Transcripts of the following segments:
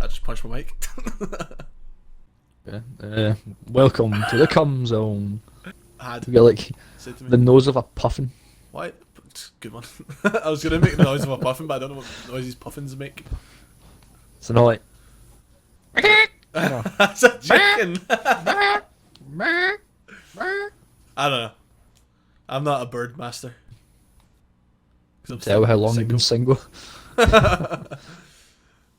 I just punched my mic. Yeah. Welcome to the cum zone. Had. You got like Say to me. the nose of a puffin. What? Good one. I was going to make the noise of a puffin, but I don't know what noises puffins make. So not like. No. That's a chicken. I don't know. I'm not a bird master. 'Cause I'm Tell how long single. you've been single.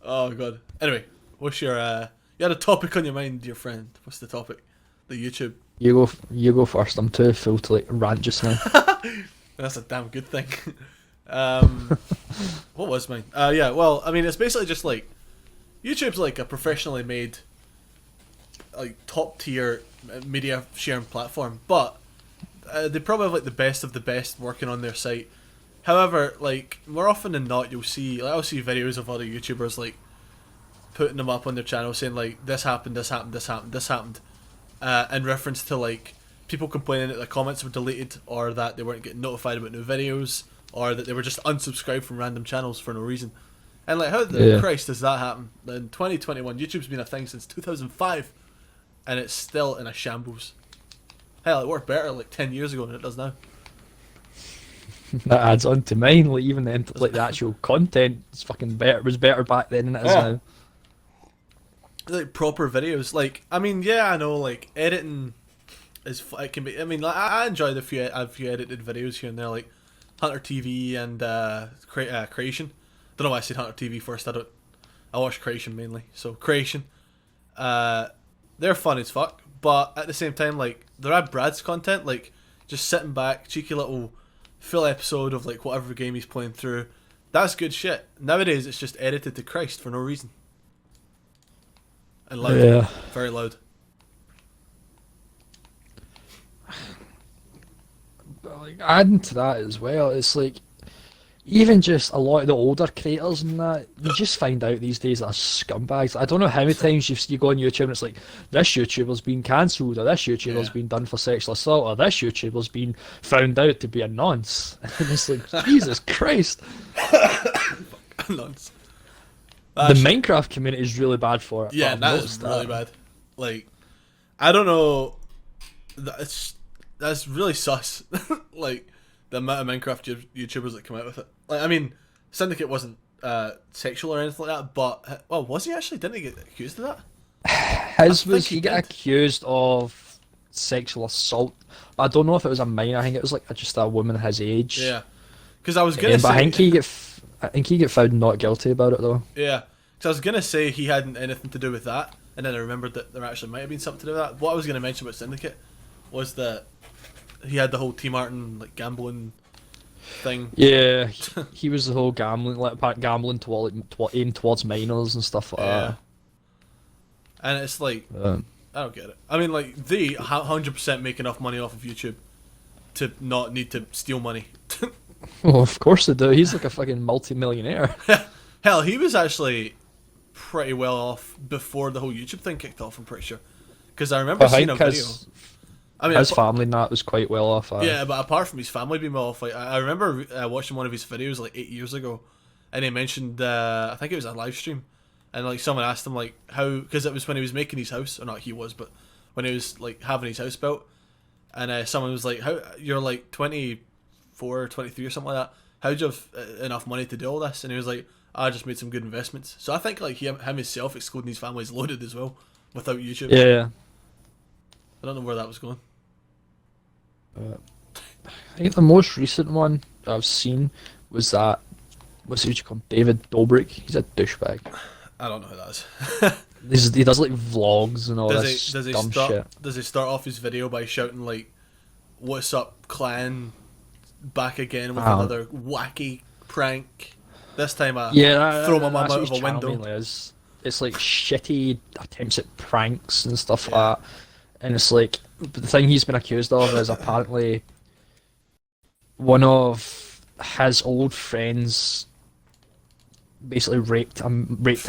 Oh god. Anyway, what's your you had a topic on your mind, dear friend. What's the topic? The YouTube. You go first. I'm too full to like rant just now. That's a damn good thing. What was mine? Yeah, well, I mean, it's basically just like YouTube's like a professionally made, like top tier media sharing platform, but they probably have like the best of the best working on their site. However, like more often than not, you'll see like, I'll see videos of other YouTubers like putting them up on their channel saying like this happened, this happened, this happened, this happened, in reference to like people complaining that their comments were deleted or that they weren't getting notified about new videos or that they were just unsubscribed from random channels for no reason. And like, how the Christ does that happen? In 2021, YouTube's been a thing since 2005, and it's still in a shambles. Hell, it worked better like 10 years ago than it does now. That adds on to mine. Like even then, like the actual content is fucking better. Was better back then than it is now. Like proper videos. Like, I mean, yeah, I know. Like editing is it can be. I mean, like, I enjoy a few edited videos here and there, like Hunter TV and Creation. Don't know why I said Hunter TV first. I watch Creation mainly. So Creation, they're fun as fuck. But at the same time, like they're at Brad's content, like just sitting back, cheeky little full episode of like whatever game he's playing through. That's good shit. Nowadays, it's just edited to Christ for no reason. And loud. Yeah. Very loud. But, like adding to that as well, it's like even just a lot of the older creators and that, you just find out these days that are scumbags. I don't know how many times you go on YouTube and it's like, this YouTuber's been cancelled, or this YouTuber's been done for sexual assault, or this YouTuber's been found out to be a nonce. And it's like, Jesus Christ. Nonce. The Minecraft community is really bad for it. Yeah, that is really bad. Like, I don't know. That's really sus. Like, the amount of Minecraft YouTubers that come out with it. Like, I mean, Syndicate wasn't sexual or anything like that, but well, was he actually? Didn't he get accused of that? He got accused of sexual assault. I don't know if it was a minor. I think it was like just a woman his age. Yeah, because I was gonna say. But I think he get found not guilty about it though. Yeah, because I was gonna say he hadn't anything to do with that, and then I remembered that there actually might have been something to do with that. What I was gonna mention about Syndicate was that he had the whole T Martin like gambling thing. Yeah, he was the whole gambling, aimed towards minors and stuff like that. And it's like, I don't get it. I mean, like, they 100% make enough money off of YouTube to not need to steal money. Well, of course they do. He's like a fucking multi-millionaire. Hell, he was actually pretty well off before the whole YouTube thing kicked off, I'm pretty sure. Because I remember seeing a video. I mean, his family and that was quite well off. Yeah, but apart from his family being well off, like I remember watching one of his videos like 8 years ago, and he mentioned I think it was a live stream, and like someone asked him like how, because it was when he was making his house, or not he was, but when he was like having his house built, and someone was like, how you're like 24 or 23 or something like that, how'd you have enough money to do all this? And he was like, I just made some good investments. So I think like him himself, excluding his family, is loaded as well without YouTube. Yeah. I don't know where that was going. I think the most recent one I've seen was that, what's he called, David Dobrik. He's a douchebag. I don't know who that is. He does like vlogs and all this dumb shit. Does he start off his video by shouting like, "What's up, clan? Back again with another wacky prank. This time I throw my mum out of a window." It's like shitty attempts at pranks and stuff like that. And it's like, the thing he's been accused of is apparently one of his old friends basically raped a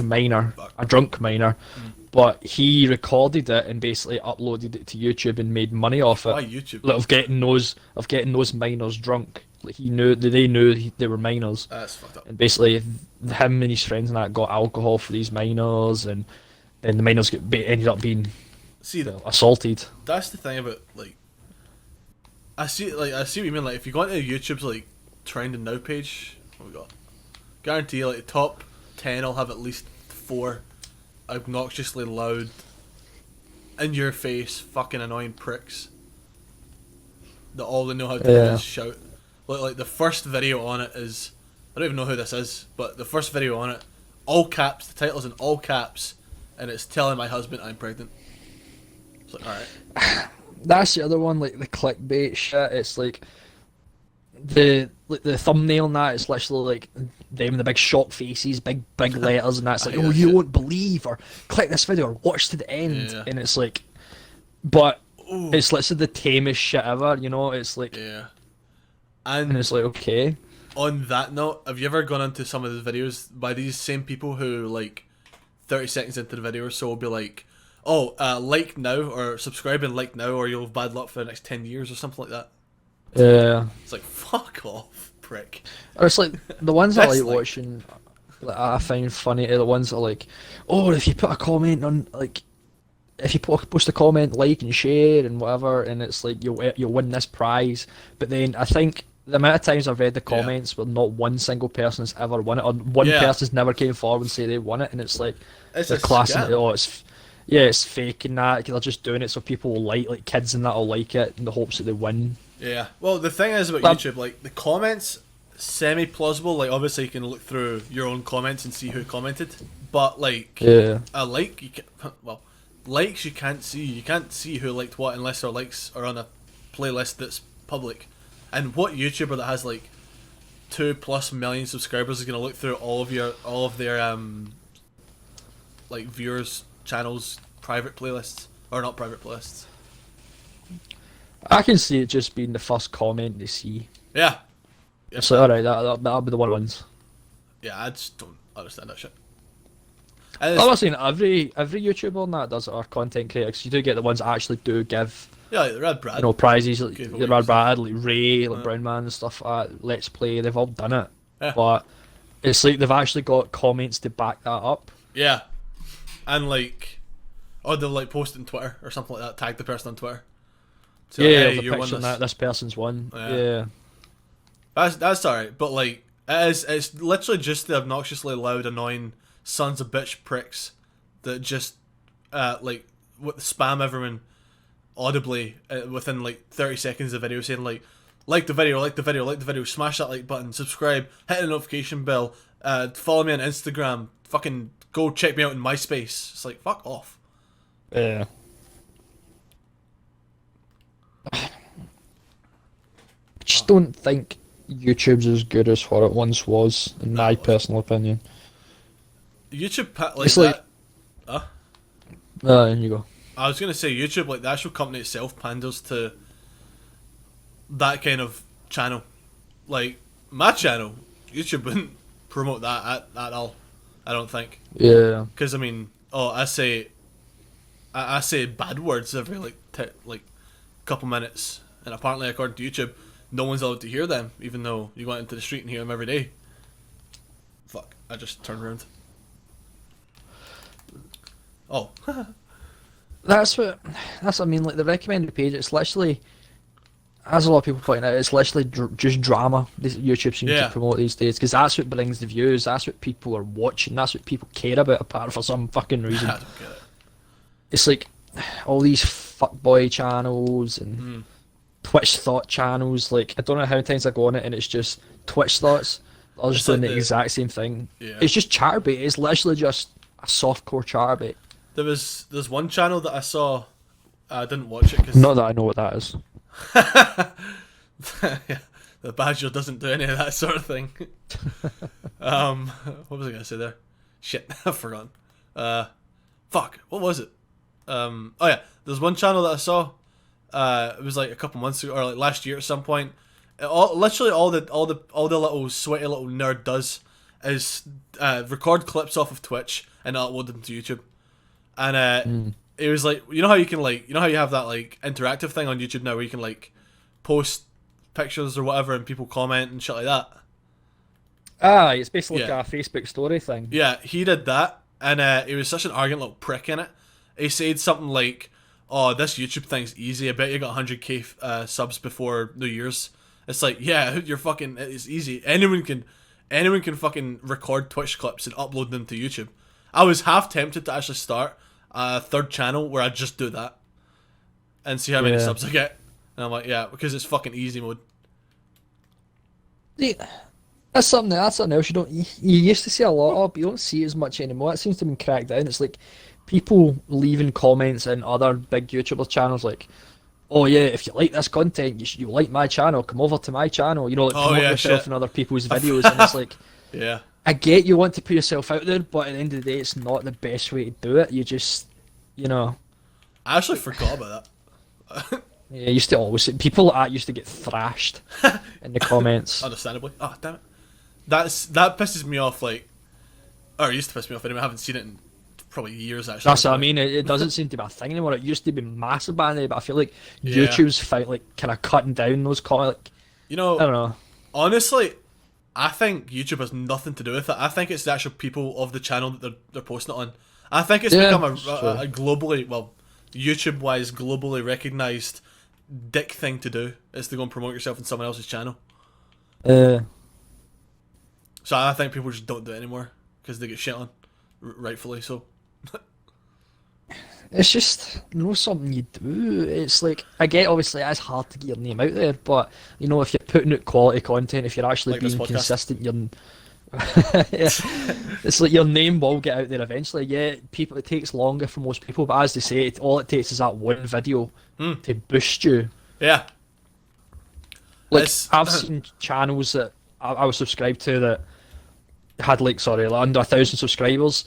minor, a drunk minor, but he recorded it and basically uploaded it to YouTube and made money off it. Why YouTube? Like, of getting those minors drunk Like they knew they were minors, That's fucked up. and basically him and his friends and that got alcohol for these minors, and then the minors ended up being See, assaulted. that's the thing about like I see what you mean. Like if you go into YouTube's like trending now page, what we got? Guarantee like the top 10 will have at least 4 obnoxiously loud, in your face, fucking annoying pricks that all they know how to do is shout. Like the first video on it is, I don't even know who this is, but the first video on it, all caps, the title's in all caps, and it's telling my husband I'm pregnant. It's like, alright. That's the other one, like the clickbait shit. It's like the thumbnail and that. It's literally like them, the big shock faces, big letters, and that's like, oh, you won't believe, or click this video, or watch to the end, and it's like, but it's literally the tamest shit ever. You know, it's like, and it's like, okay. On that note, have you ever gone into some of the videos by these same people who like 30 seconds into the video or so will be like, oh, like now, or subscribe and like now, or you'll have bad luck for the next 10 years or something like that? Yeah. It's like, fuck off, prick. Or it's like, the ones I like watching, like, I find funny are the ones that are like, oh, if you put a comment on, like, if you post a comment, like and share and whatever, and it's like, you'll win this prize. But then I think the amount of times I've read the comments where not one single person's ever won it, or one person's never came forward and say they won it, and it's like, it's they're classing it, oh, it's fake and that, they're just doing it so people will like kids and that will like it in the hopes that they win. Yeah, well, the thing is about YouTube, like, the comments, semi-plausible, like, obviously you can look through your own comments and see who commented, but, like, a like, you can, well, likes you can't see who liked what unless their likes are on a playlist that's public, and what YouTuber that has, like, 2+ million subscribers is going to look through all of their, like, viewers' channels' private playlists, or not private playlists? I can see it just being the first comment they see. Yeah. So alright, that'll be the ones. Yeah, I just don't understand that shit. I'm not saying every YouTuber on that does it, or content creators. You do get the ones that actually do give, like the Rad Brad, you know, prizes, like the Rad Brad, like Ray, like Brown Man and stuff like that. Let's Play, they've all done it. Yeah. But it's like they've actually got comments to back that up. Yeah. And like, or they'll like post it on Twitter or something like that, tag the person on Twitter. So, yeah, hey, the picture that this person's won. Yeah. That's alright, but like, it's literally just the obnoxiously loud, annoying sons of bitch pricks that just like spam everyone audibly within like 30 seconds of the video, saying like the video, smash that like button, subscribe, hit the notification bell, follow me on Instagram, fucking go check me out in MySpace. It's like, fuck off. Yeah. I just don't think YouTube's as good as what it once was, in my personal opinion. YouTube, like, it's like, that... there you go. I was gonna say YouTube, like the actual company itself, panders to that kind of channel. Like my channel, YouTube wouldn't promote that at all. I don't think. Yeah. Because I mean, I say bad words every like couple minutes, and apparently according to YouTube, no one's allowed to hear them, even though you go out into the street and hear them every day. Fuck! I just turned around. Oh. That's what I mean. Like the recommended page, it's literally, as a lot of people point out, it's literally just drama. This YouTube seems to promote these days, because that's what brings the views. That's what people are watching. That's what people care about. Apart for some fucking reason, I don't get it. It's like all these fuckboy channels and Twitch thought channels. Like I don't know how many times I go on it, and it's just Twitch thoughts. I was just doing the exact same thing. Yeah. It's just charbait. It's literally just a softcore charbait. There's one channel that I saw. I didn't watch it because not that I know what that is. Yeah, the Badger doesn't do any of that sort of thing. What was I gonna say there? Shit, I've forgotten. Fuck, what was it? Oh yeah, there's one channel that I saw. It was like a couple months ago, or like last year at some point. Literally all the little sweaty little nerd does is record clips off of Twitch and upload them to YouTube. And it was like, you know how you have that like interactive thing on YouTube now where you can like post pictures or whatever, and people comment and shit like that. Ah, it's basically Yeah. like a Facebook story thing. Yeah, he did that, and he was such an arrogant little prick in it. He said something like, "Oh, this YouTube thing's easy. I bet you got 100k subs before New Year's." It's like, yeah, you're fucking. It's easy. Anyone can fucking record Twitch clips and upload them to YouTube. I was half tempted to actually start a third channel where I just do that and see how many Yeah. subs I get. And I'm like, yeah, because it's fucking easy mode. See, that's something else you used to see a lot of, but you don't see as much anymore. It seems to have been cracked down. It's like people leaving comments in other big YouTuber channels like, "Oh yeah, if you like this content, you like my channel. Come over to my channel. You know, like Oh, promote yeah, yourself shit. in other people's videos." And it's like, Yeah. I get you want to put yourself out there, but at the end of the day, it's not the best way to do it. You just, you know, I actually forgot about that. yeah, used to always people like that used to get thrashed in the comments. Understandably. Oh, damn it. That pisses me off, like, or it used to piss me off anyway. I haven't seen it in probably years, actually. That's what I mean. It doesn't seem to be a thing anymore. It used to be massive back then, but I feel like Yeah. YouTube's like kind of cutting down those comments. Like, You know, I don't know. honestly, I think YouTube has nothing to do with it. I think it's the actual people of the channel that they're posting it on. I think it's Yeah, become it's true. a globally, well, YouTube-wise, globally recognised dick thing to do, is to go and promote yourself on someone else's channel. Uh, So I think people just don't do it anymore because they get shit on, rightfully so. it's just something you do. It's like I get obviously it's hard to get your name out there, but you know if you're putting out quality content, if you're actually Like this being podcast. consistent, yeah, it's like your name will get out there eventually. Yeah, people it takes longer for most people, but as they say, all it takes is that one video to boost you. Yeah. Like It's- I've seen channels that I was subscribed to that had like under 1,000 subscribers,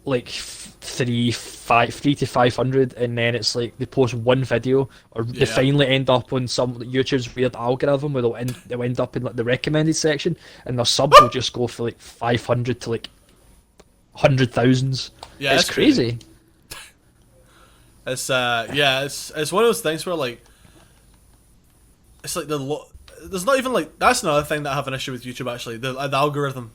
like 3 to 500, and then it's like they post one video, or they Yeah. finally end up on some YouTube's weird algorithm where they'll end up in like the recommended section, and their sub will just go for like 500 to like 100,000s. Yeah, It's that's crazy. It's yeah, it's one of those things where like it's like there's not even like that's another thing that I have an issue with YouTube actually the algorithm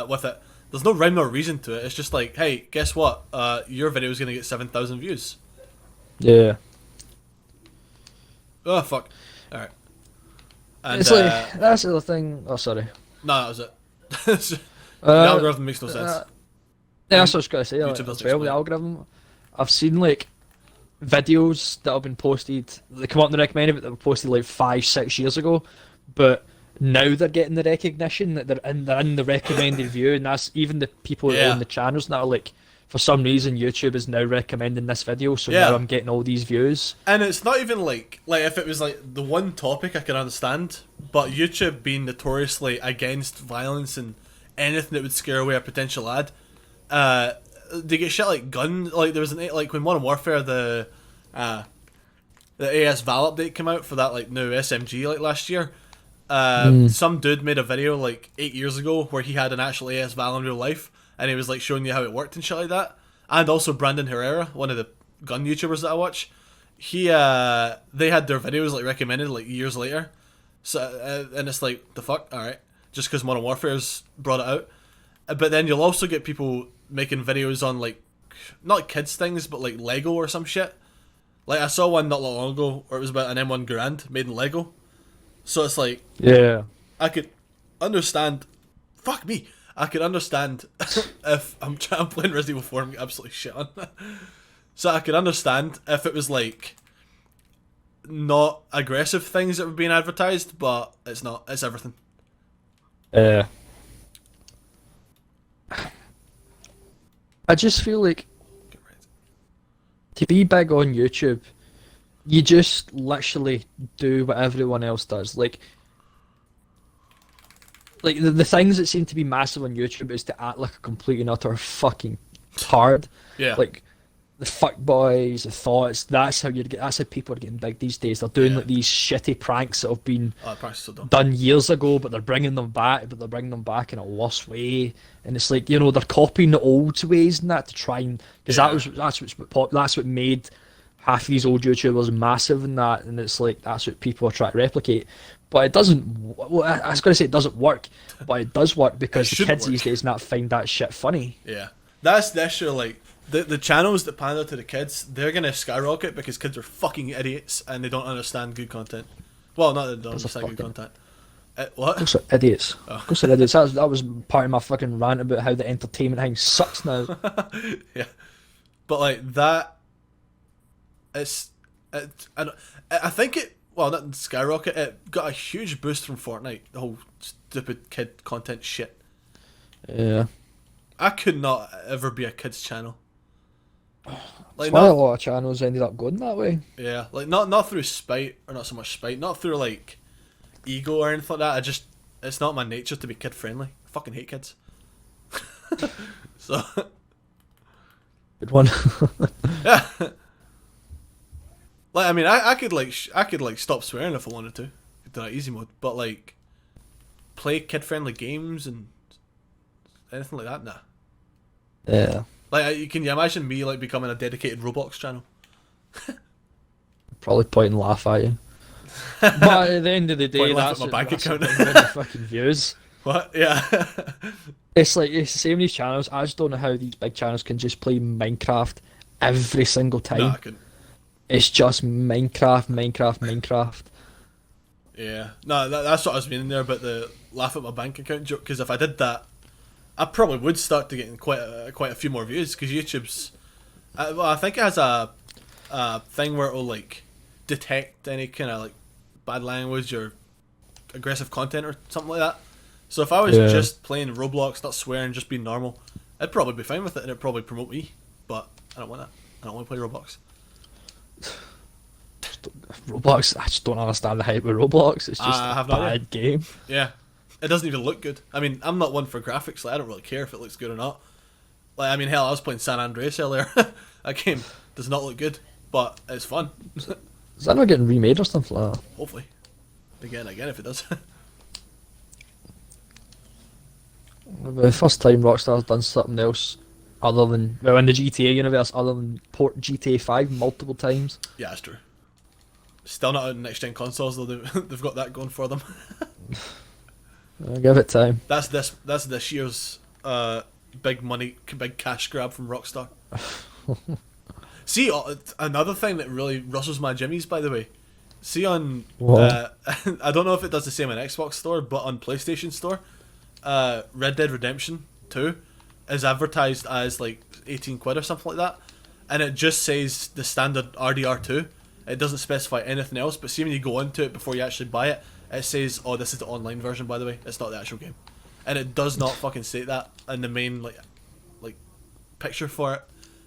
with it. There's no rhyme or reason to it. It's just like, hey, guess what? Your video is gonna get 7,000 views. Yeah. Oh fuck! All right. And It's like that's the other thing. Oh, sorry. no, that was it. The Uh, algorithm makes no sense. Yeah, that's what I was gonna say. YouTube Like, doesn't as well, the explain. algorithm. I've seen like videos that have been posted. They come up in the recommended, but they were posted like 5, 6 years ago. But now they're getting the recognition that they're in the recommended view, and that's even the people that Yeah. own the channels now. Like for some reason, YouTube is now recommending this video, so Yeah. now I'm getting all these views. And it's not even like if it was like the one topic I could understand, but YouTube being notoriously against violence and anything that would scare away a potential ad, they get shit like guns. Like there was like when Modern Warfare the AS Val update came out for that like new SMG like last year. Some dude made a video like 8 years ago where he had an actual AS Val in real life, and he was like showing you how it worked and shit like that. And also Brandon Herrera, one of the gun YouTubers that I watch, they had their videos like recommended like years later. So and it's like the fuck, all right, just because Modern Warfare's brought it out. But then you'll also get people making videos on like not kids things, but like Lego or some shit. Like I saw one not long ago where it was about an M1 Garand made in Lego. So it's like Yeah. I could understand. Fuck me. I could understand if I'm playing Resident Evil 4 and get absolutely shit on. So I could understand if it was like not aggressive things that were being advertised, but it's not. It's everything. I just feel like Get right. to be big on YouTube, you just literally do what everyone else does. Like the things that seem to be massive on YouTube is to act like a complete and utter fucking tard. Yeah. Like the fuck boys, the thoughts. That's how people are getting big these days. They're doing Yeah. like these shitty pranks that have been Oh, the price is so dumb. done years ago, but they're bringing them back. But they're bringing them back in a worse way. And it's like they're copying the old ways and that to try and because that's what made half of these old YouTubers massive and that. And it's like that's what people are trying to replicate. but it doesn't. Well, I was going to say it doesn't work, but it does work It because the shouldn't kids work. these days not find that shit funny. Yeah, that's the issue. Like the channels that pander to the kids, they're gonna skyrocket because kids are fucking idiots and they don't understand good content. Well, not that they don't Those are understand good fucking content. What? Those are idiots. Oh. Those are idiots. That was part of my fucking rant about how the entertainment thing sucks now. Yeah, but like that, I, I think it. Well, not skyrocket. It got a huge boost from Fortnite. The whole stupid kid content shit. Yeah. I could not ever be a kids channel. Like That's why a not, lot of channels ended up going that way. yeah, like not through spite or not so much spite, not through like ego or anything like that. It's not my nature to be kid friendly. I fucking hate kids. So Good one. yeah, like I mean, I could like I could like stop swearing if I wanted to, do that easy mode, but like play kid friendly games and anything like that, nah. Yeah. Like, can you imagine me like becoming a dedicated Roblox channel? Probably point and laugh at you. But at the end of the day, Point and laugh that's at my bank that's account. what brings in the fucking views. What? Yeah. It's like it's the same with these channels. I just don't know how these big channels can just play Minecraft every single time. No, I couldn't. It's just Minecraft, Minecraft, Minecraft. Yeah. No, that's what I was meaning there about the laugh at my bank account joke. Because if I did that, I probably would start to get quite a few more views. Because YouTube's, well, I think it has a thing where it'll like detect any kind of like bad language or aggressive content or something like that. So if I was Yeah. just playing Roblox, not swearing, just being normal, I'd probably be fine with it and it'd probably promote me. But I don't want that. I don't want to play Roblox. Roblox, I just don't understand the hype with Roblox. It's just I a have no idea. bad game. Yeah. It doesn't even look good. I mean, I'm not one for graphics. Like, I don't really care if it looks good or not. Like, I mean, hell, I was playing San Andreas earlier. That game does not look good, but it's fun. Is that not getting remade or something like that? Hopefully. Again, if it does. The first time Rockstar's done something else other than, well, in the GTA universe, other than port GTA 5 multiple times. Yeah, that's true. Still not out in next-gen consoles, though. They've got that going for them. Give it time. That's this year's big money, big cash grab from Rockstar. See, another thing that really rustles my jimmies, by the way. See on, What? I don't know if it does the same on Xbox Store, but on PlayStation Store, Red Dead Redemption 2 is advertised as like 18 quid or something like that, and it just says the standard RDR2. It doesn't specify anything else, but see when you go into it before you actually buy it, it says, oh, this is the online version, by the way, it's not the actual game. And it does not fucking state that in the main like picture for it.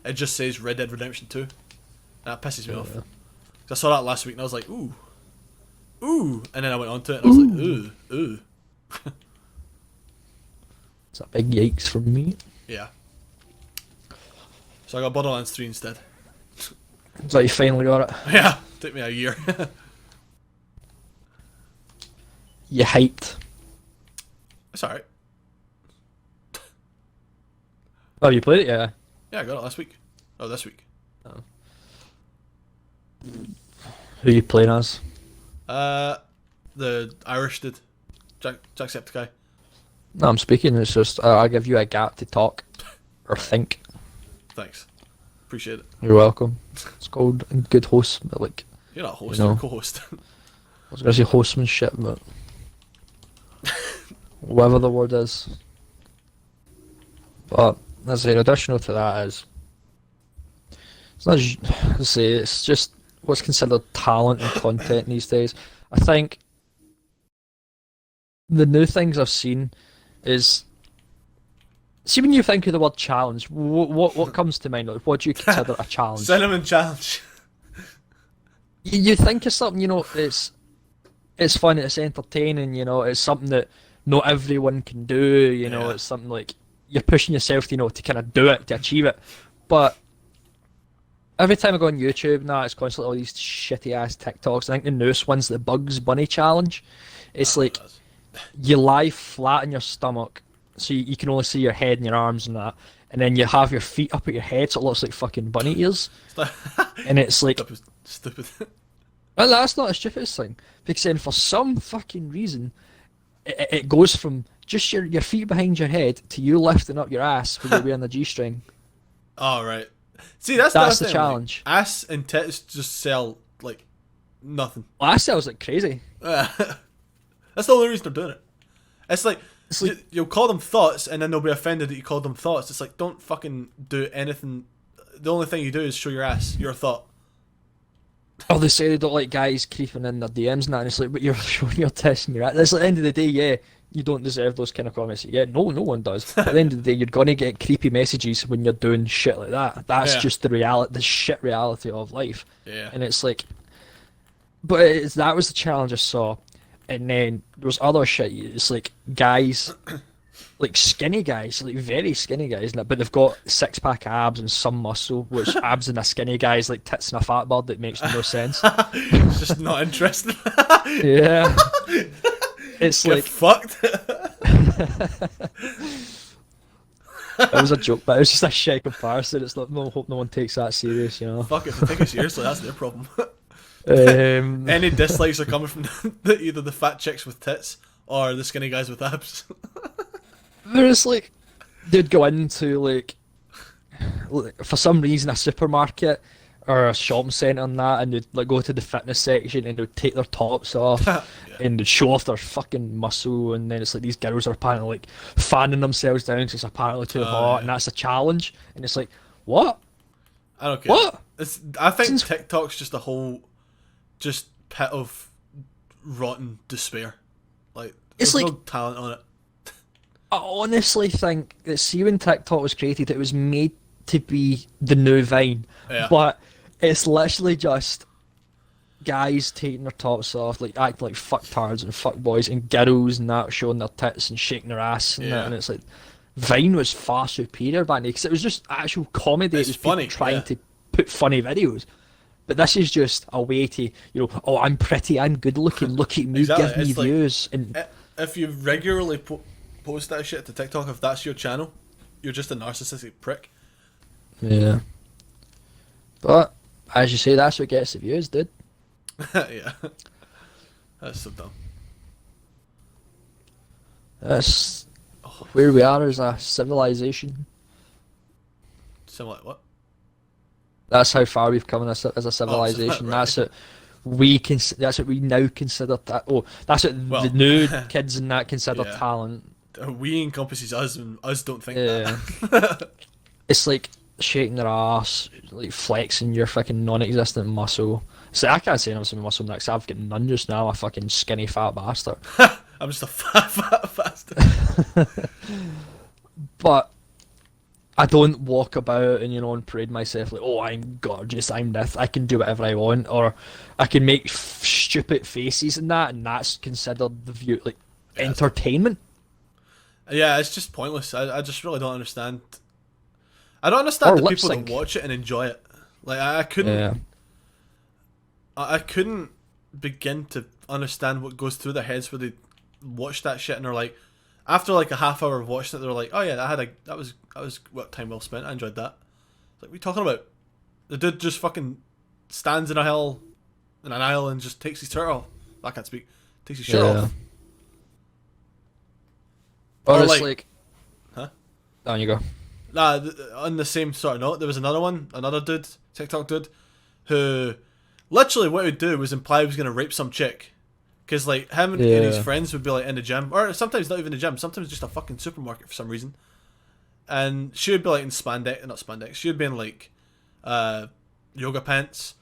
It just says Red Dead Redemption 2. And that pisses me off. 'Cause I saw that last week and I was like, ooh. Ooh. And then I went on to it and I was like, ooh. Ooh. It's a big yikes from me. Yeah. So I got Borderlands 3 instead. So you finally got it. Yeah. Took me a year. You hyped. It's alright. Oh, you played it, yeah. Yeah, I got it last week. Oh, this week. Who you playing as? The Irish dude. Jacksepticeye. No, I'm speaking. It's just I give you a gap to talk or think. Thanks. Appreciate it. You're welcome. It's called good host, but like You're not a host, You know. you're a co-host. I was gonna say hostmanship, but whatever the word is. But as an additional to that is, it's not. Let's say it's just what's considered talent and content these days. I think the new things I've seen is. See, when you think of the word challenge, what comes to mind? Like, what do you consider a challenge? Cinnamon challenge. You think of something, it's fun, it's entertaining, it's something that not everyone can do, Yeah. it's something like you're pushing yourself, to kind of do it, to achieve it. But every time I go on YouTube now, it's constantly all these shitty ass TikToks. I think the newest one's the Bugs Bunny challenge. It's like you lie flat on your stomach, so you can only see your head and your arms and that, and then you have your feet up at your head, so it looks like fucking bunny ears. And it's like Stupid. Well, that's not the stupidest thing. Because then for some fucking reason, it goes from just your feet behind your head to you lifting up your ass when you're wearing the G-string. Oh, right. See, that's the other That's the thing. Like, challenge. ass and tits just sell like nothing. Well, that sounds like crazy. That's the only reason they're doing it. It's like, It's like, you'll call them thoughts, and then they'll be offended that you called them thoughts. It's like, don't fucking do anything. The only thing you do is show your ass, your thought. oh, they say they don't like guys creeping in their DMs and that, and it's like, but you're showing your tits and your ass. It's like, at the end of the day, yeah, you don't deserve those kind of comments. Yeah, no one does. At the end of the day, you're gonna get creepy messages when you're doing shit like that. That's Yeah. just the reality, the shit reality of life. Yeah. And it's like, but that was the challenge I saw, and then there was other shit. It's like guys, like skinny guys, like very skinny guys, but they've got six pack abs and some muscle, which abs in a skinny guy is like tits in a fat bird. That makes no sense. It's just not interested. Yeah, it's Get like fucked. it was a joke, but it was just a shit comparison. It's not. No, hope no one takes that serious, you know. Fuck it, if they take it seriously, that's their problem. Um, Any dislikes are coming from either the fat chicks with tits or the skinny guys with abs. Whereas like they'd go into like for some reason a supermarket or a shopping centre and that, and they'd like go to the fitness section and they'd take their tops off Yeah. and they'd show off their fucking muscle, and then it's like these girls are apparently like fanning themselves down because it's apparently too hot, yeah. and that's a challenge, and it's like what? I don't care. What? I think Since- TikTok's just a whole just pit of rotten despair. Like It's there's like- no talent on it. I honestly think that see when TikTok was created, it was made to be the new Vine, Yeah. but it's literally just guys taking their tops off, like acting like fucktards and fuck boys, and girls and that showing their tits and shaking their ass and Yeah. that, and it's like Vine was far superior back then because it was just actual comedy. It's It was people funny, trying yeah. to put funny videos. But this is just a way to, oh, I'm pretty, I'm good looking, look at me, Exactly, give me it's like- views. And If you regularly post that shit to TikTok, if that's your channel, you're just a narcissistic prick. yeah. But, as you say, that's what gets the views, dude. Yeah. That's so dumb. That's where we are as a civilization. Similar like what? That's how far we've come as a civilization. right. That's what we that's what we now consider that's what Well, the new kids and that consider yeah. talent. We encompasses us, and us don't think Yeah. that. It's like shaking their ass, like flexing your fucking non-existent muscle. So I can't say I'm some muscle next. I've got none just now. I'm a fucking skinny fat bastard. I'm just a fat bastard. But I don't walk about and parade myself like, oh, I'm gorgeous, I'm this, I can do whatever I want, or I can make stupid faces and that's considered the view like Yeah, it's entertainment. Yeah, it's just pointless. I just really don't understand. I don't understand Or the lip people sync. that watch it and enjoy it. Like I couldn't. Yeah. I couldn't begin to understand what goes through their heads where they watch that shit and they're like, after like a half hour of watching it, they're like, oh yeah, that was what time well spent. I enjoyed that. It's like, what are you talking about? The dude just fucking stands in an aisle and just takes his shirt off. I can't speak. Takes his shirt off. Or Or it's like- like, Huh? Down you go. Nah, on the same sort of note, there was another dude, TikTok dude, who literally what he would do was imply he was going to rape some chick. Because, like, him and his Yeah. friends would be, like, in the gym, or sometimes not even the gym, sometimes just a fucking supermarket for some reason. And she would be, like, in not spandex, she would be in, like, yoga pants.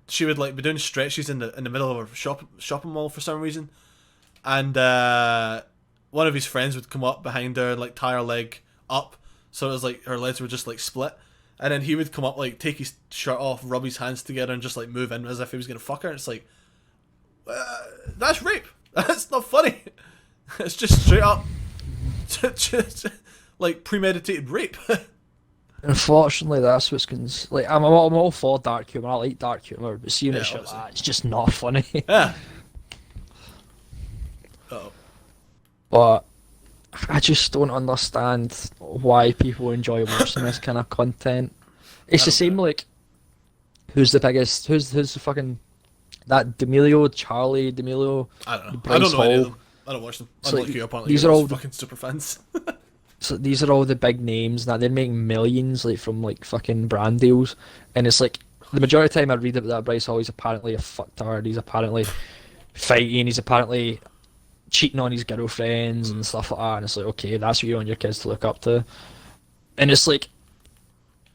She would, like, be doing stretches in the middle of a shopping mall for some reason. And, one of his friends would come up behind her and, like, tie her leg up, so it was, like, her legs were just, like, split. And then he would come up, like, take his shirt off, rub his hands together, and just, like, move in as if he was going to fuck her. And it's like, that's rape. That's not funny. It's just straight up, like premeditated rape. Unfortunately, that's what's like. I'm all for dark humor. I like dark humor, but seeing Yeah, it shit like obviously. that, it's just not funny. Yeah. Oh. But I just don't understand why people enjoy watching this kind of content. It's I the don't same get it. like, who's the biggest? Who's the fucking that D'Amelio, Charlie D'Amelio, I don't know. I Bryce don't know any of Hall. them. I don't watch them. So Unlike you, apparently these you're are all all fucking super fans. so these are all the big names that they're making millions like from like fucking brand deals, and it's like the majority of the time I read about that Bryce Hall, he's apparently a fucktard. He's apparently fighting. He's apparently cheating on his girlfriends and stuff like that. And it's like, okay, that's what you want your kids to look up to. And it's like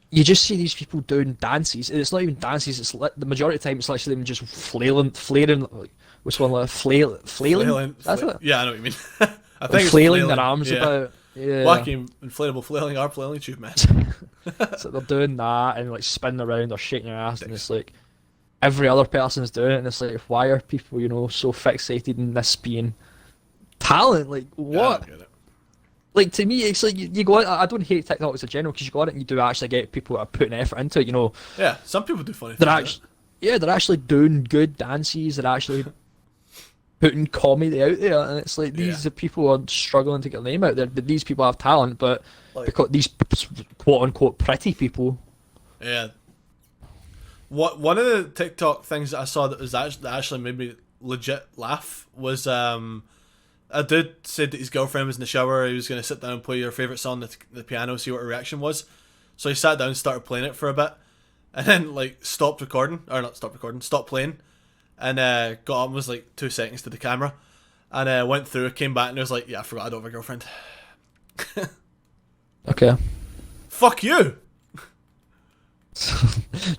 you just see these people doing dances, and it's not even dances. It's the majority of the time it's actually them just flaring. Like, what's one like flailing? That's it. Yeah, I know what you mean. I think it's Flailing their arms about. Yeah. Wacky inflatable flailing arm flailing tube, man. So they're doing that and like spinning around or shaking their ass, and it's like every other person's doing it, and it's like, why are people, so fixated in this being talent? Like, Yeah, I what? don't get it. Like, to me, it's like you go on, I don't hate TikTok as a general, because you go on it and you do actually get people that are putting effort into it, Yeah, some people do funny They're things. actually, yeah, they're actually doing good dances, they're actually putting comedy out there, and it's like these are people who are struggling to get their name out there, but these people have talent, but Like- because these quote unquote pretty people. Yeah. One of the TikTok things that I saw that actually made me legit laugh was a dude said that his girlfriend was in the shower. He was going to sit down and play your favorite song on the piano, see what her reaction was. So he sat down and started playing it for a bit, and then like stopped playing, and got up and was like 2 seconds to the camera, and went through, came back, and was like, "Yeah, I forgot I don't have a girlfriend." Okay. Fuck you,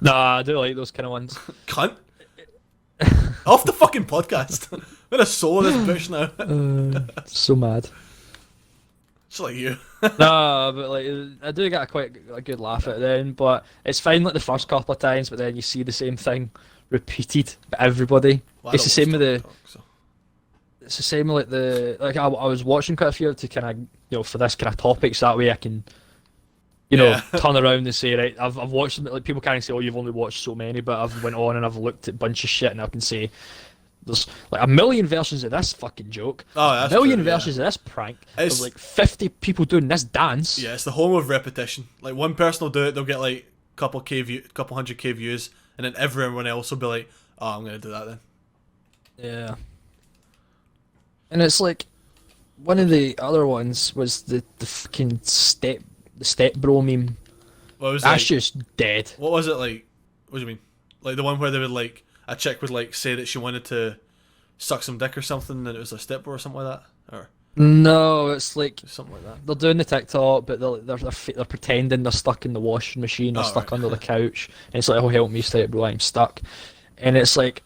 Nah, I do like those kind of ones. cunt. Off the fucking podcast. I'm gonna solo this bitch now. So mad. Just like you. Nah, but like I do get quite a good laugh at it then, but it's fine like the first couple of times, but then you see the same thing repeated by everybody. Well, I It's the don't same with watch the. TikTok, so. It's the same with I was watching quite a few to kind of for this kind of topics, that way I can Yeah. turn around and say, right, I've watched them. Like, people can't say, oh, you've only watched so many, but I've went on and I've looked at a bunch of shit, and I can say there's like a million versions of this fucking joke, Oh, a that's million true, yeah. versions of this prank. It's- There's like 50 people doing this dance. Yeah, it's the home of repetition. Like one person will do it, they'll get like couple hundred K views, and then everyone else will be like, "Oh, I'm gonna do that then." Yeah. And it's like one of the other ones was the fucking the step bro meme. What was That's like, just dead. what was it like? What do you mean? Like the one where they would like a chick would like say that she wanted to suck some dick or something, and it was a stepbro or something like that, or No, it's like something like that. they're doing the TikTok, but they're pretending they're stuck in the washing machine or Oh, stuck right. under the couch, and it's like, oh, help me, step bro, I'm stuck. And it's like,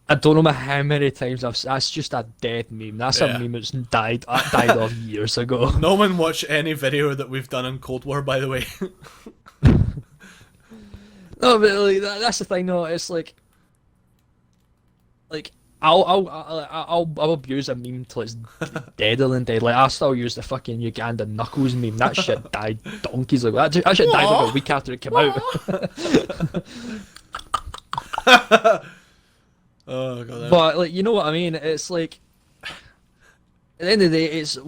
I don't know how many times that's just a dead meme. That's Yeah. a meme that's died off years ago. No one watch any video that we've done on Cold War, by the way. No, but like, that's the thing. though. It's like I'll abuse a meme till it's deader than dead. Like I still use the fucking Uganda Knuckles meme. That shit died donkeys ago. That shit died like a week after it came out. Oh god. But like, you know what I mean? It's like at the end of the day, it's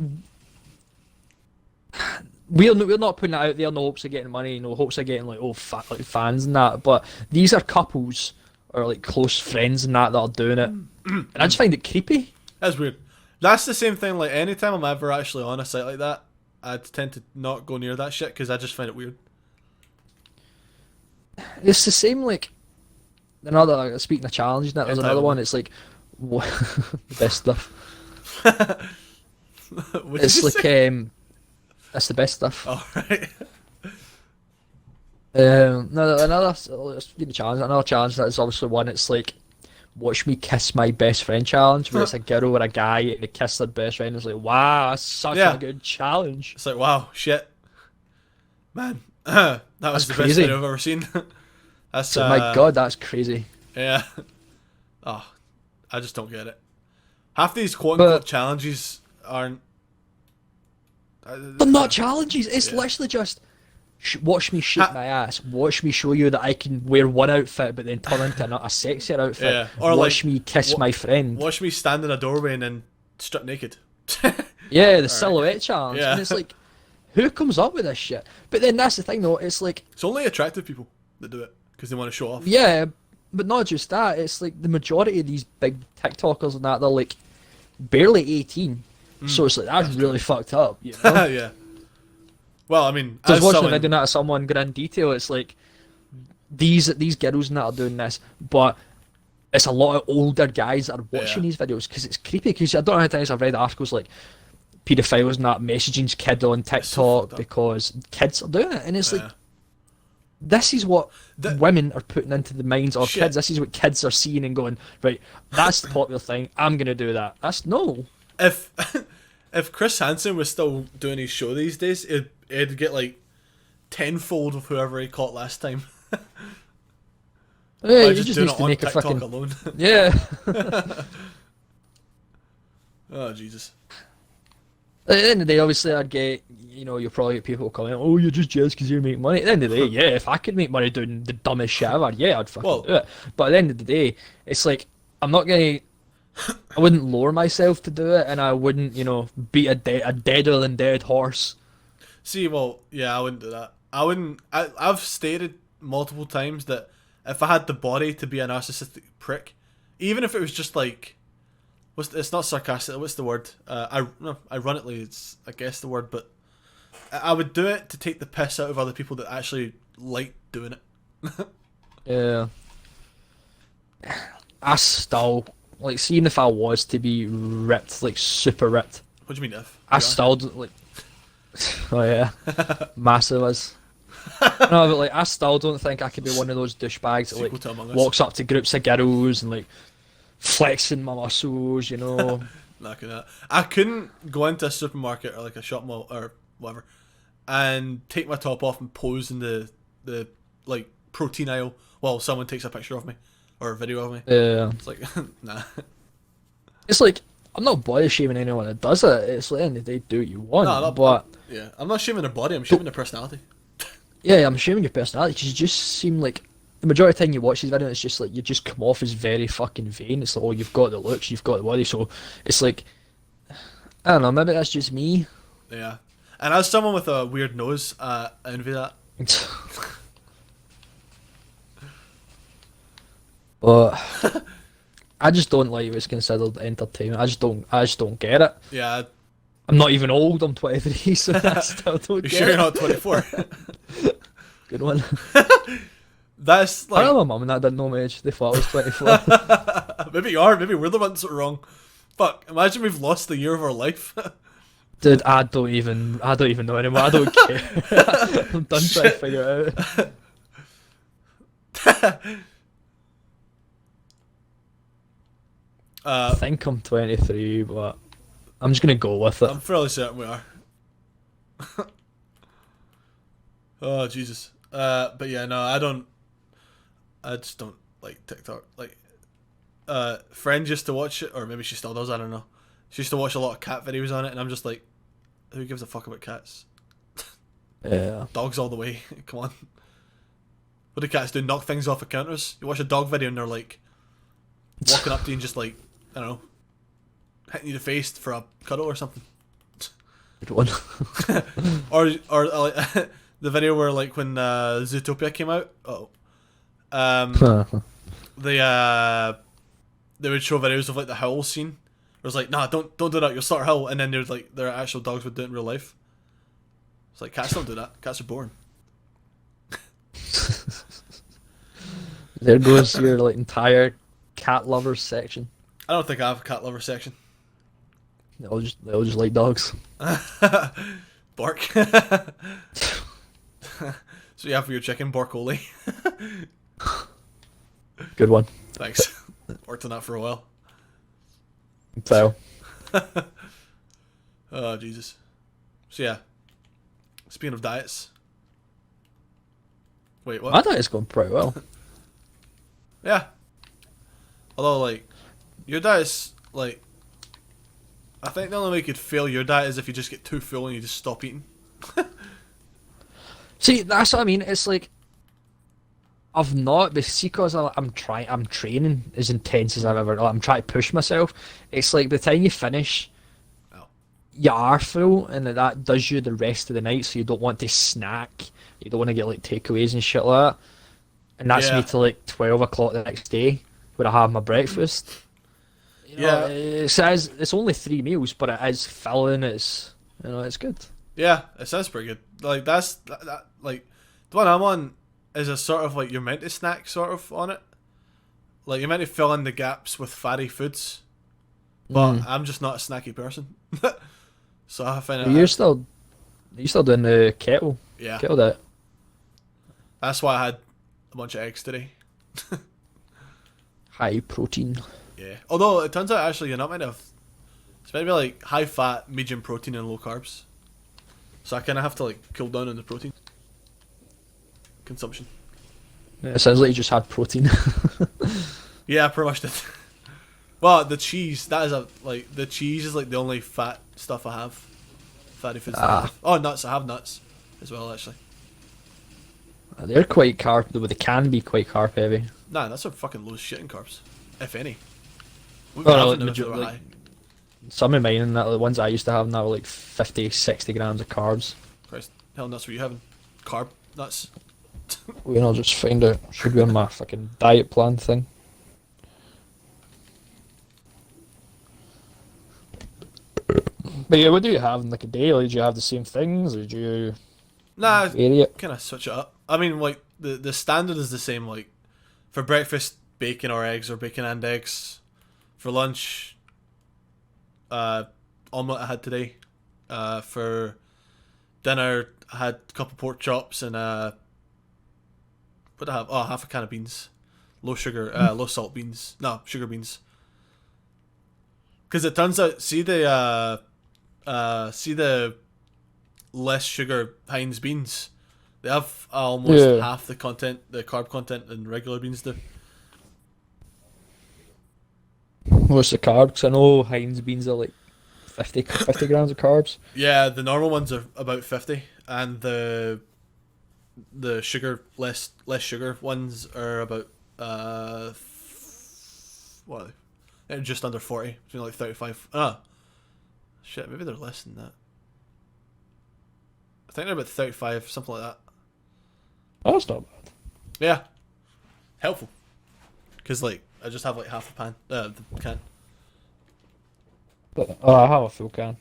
we're not putting it out there in the hopes of getting money, no hopes of getting like like fans and that. But these are couples or like close friends and that are doing it, and I just find it creepy. That's weird. That's the same thing. Like anytime I'm ever actually on a site like that, I tend to not go near that shit because I just find it weird. It's the same like another speaking of challenge. That there's Hentai another one. woman. It's like what, the best stuff. What did It's you like say? that's the best stuff. Alright. No, another speaking of challenge. Another challenge that is obviously one. It's like watch me kiss my best friend challenge, where it's a girl or a guy and they kiss their best friend. It's like, wow, that's such Yeah. a good challenge. It's like, wow, shit. Man, that was the crazy. best video I've ever seen. That's So my god, that's crazy. Yeah. Oh, I just don't get it. Half these quote unquote challenges aren't. They're not challenges. It's Yeah. literally just watch me shake my ass. Watch me show you that I can wear one outfit, but then turn into a sexier outfit. Yeah, or watch like, me kiss my friend. Watch me stand in a doorway and then strip naked. Yeah, the silhouette challenge. Yeah. And it's like, who comes up with this shit? But then that's the thing, though. It's like, It's only attractive people that do it because they want to show off. yeah, but not just that. It's like the majority of these big TikTokers and that they're like barely 18. So it's like that's really fucked up, you know? Yeah. Well, I mean, So I was as watching a someone, video now of someone going in detail. It's like these girls and that are doing this, but it's a lot of older guys that are yeah, watching these videos because it's creepy. Because I don't know how many times I've read articles like paedophiles and that messaging's kid on it's so TikTok fucked up. because kids are doing it, and it's like Yeah. this is what The, women are putting into the minds of shit. kids. This is what kids are seeing and going, right, that's the popular thing. I'm gonna do that. That's no. If if Chris Hansen was still doing his show these days, it'd get like tenfold of whoever he caught last time. Yeah, By you just just doing needs it to on make a TikTok fucking alone. yeah. Oh Jesus. At the end of the day, obviously, I'd get, you'll probably get people coming, oh, you're just jealous because you make money. At the end of the day, yeah, if I could make money doing the dumbest shit ever, yeah, I'd fucking Well, do it. But at the end of the day, it's like, I'm not gonna, I wouldn't lower myself to do it, and I wouldn't, beat a deader than dead horse. see, well, yeah, I wouldn't do that. I wouldn't. I've stated multiple times that if I had the body to be a narcissistic prick, even if it was just like, it's not sarcastic. What's the word? No, ironically, it's I guess the word, but I would do it to take the piss out of other people that actually like doing it. Yeah. I still, like, seeing if I was to be ripped, like, super ripped, What do you mean if? I You still, like, oh yeah, massive as. No, but like I still don't think I could be one of those douchebags that Sequel like to Among Us. walks up to groups of girls and like flexing my muscles, Not gonna. I couldn't go into a supermarket or like a shop mall or whatever, and take my top off and pose in the like protein aisle while someone takes a picture of me or a video of me. Yeah, It's like nah. it's like I'm not body shaming anyone that does it. It's like at the end of the day, do what you want, No, but yeah. I'm not shaming their body. I'm shaming their personality. yeah, I'm shaming your personality because you just seem like the majority of the time you watch these videos, it's just like you just come off as very fucking vain. It's like, oh, you've got the looks, you've got the body, so it's like I don't know, maybe that's just me. Yeah. And as someone with a weird nose, I envy that. But I just don't like what's considered entertainment. I just don't get it. Yeah. I'm not even old. I'm 23, so I still don't You get sure it. you're not 24? Good one. That's I know like my mum and dad didn't know my age. They thought I was 24. maybe you are. Maybe we're the ones that are wrong. Fuck! Imagine we've lost the year of our life. Dude, I don't even know anymore. I don't care. I'm done trying to figure it out. I think I'm 23, but I'm just gonna go with it. I'm fairly certain we are. Oh Jesus. But yeah, no, I don't. I just don't like TikTok. Like, friend used to watch it, or maybe she still does. I don't know. She used to watch a lot of cat videos on it, and I'm just like, who gives a fuck about cats? Yeah. Dogs all the way. Come on. What do cats do? Knock things off of counters? You watch a dog video and they're like walking up to you and just like, I don't know, hitting you in the face for a cuddle or something. Good one. Or like the video where like when Zootopia came out. They would show videos of like the howl scene. It was like, nah, don't do that. You'll start howl, and then there's like their actual dogs would do it in real life. It's like cats don't do that. Cats are boring. There goes your like entire cat lovers section. I don't think I have a cat lover section. They all just like dogs. Bark. So you have for your chicken, Borcoli. Good one. Thanks. Worked on that for a while. So Oh Jesus. So yeah. Speaking of diets. Wait, what? my diet's going pretty well. Yeah. Although like your diet's like I think the only way you could fail your diet is if you just get too full and you just stop eating. See, that's what I mean. It's like I've not, but see, because I'm training as intense as I've ever. Like, I'm trying to push myself. It's like the time you finish, Oh. you are full, and that does you the rest of the night. So you don't want to snack. You don't want to get like takeaways and shit like that. and that's me Yeah. till like 12 o'clock the next day, where I have my breakfast. You know, Yeah. it says it's only 3 meals, but it is filling. It's good. Yeah. It sounds pretty good. Like like the one I'm on is a sort of like you're meant to snack sort of on it. Like you're meant to fill in the gaps with fatty foods, but Mm. I'm just not a snacky person. So I find But it. you're still doing the Yeah. kettle diet. That's why I had a bunch of eggs today. High protein. Yeah. Although it turns out actually you're not meant to have. It's meant to be like high fat, medium protein, and low carbs. So I kind of have to like cool down on the protein consumption. Yeah, it sounds like you just had protein. Yeah, I pretty much did. Well, the cheese, that is the cheese is like the only fat stuff I have. Fatty foods that I Ah, have. Oh, nuts, I have nuts as well actually. they're quite carb, though they can be quite carb heavy. Nah, that's a fucking low shit in carbs. If any. We would Oh, no, have like, them if they were high. some of mine, and that the ones I used to have now were like 50, 60 grams of carbs. Christ, hell nuts, what you having? Carb nuts? I'll just find out. Should be on my fucking diet plan thing. But yeah, what do you have in like a day? Like, do you have the same things, or do you Nah, vary it? kind of switch it up. I mean, like, the standard is the same, like, for breakfast, bacon or eggs, or bacon and eggs. For lunch, omelette I had today. For dinner, I had a couple pork chops and what did I have? Oh, half a can of beans, low sugar, low salt beans. No, sugar beans. Because it turns out, see the less sugar Heinz beans. They have almost Yeah. half the content, the carb content, than regular beans do. What's the carbs? 'Cause I know Heinz beans are like 50 grams of carbs. Yeah, the normal ones are about 50, and the sugar less sugar ones are about what? Are they? They're just under 40, between like 35. Ah, shit, maybe they're less than that. I think they're about 35, something like that. Oh, that's not bad. Yeah, helpful. Because like I just have like half a the can. But I have a full can.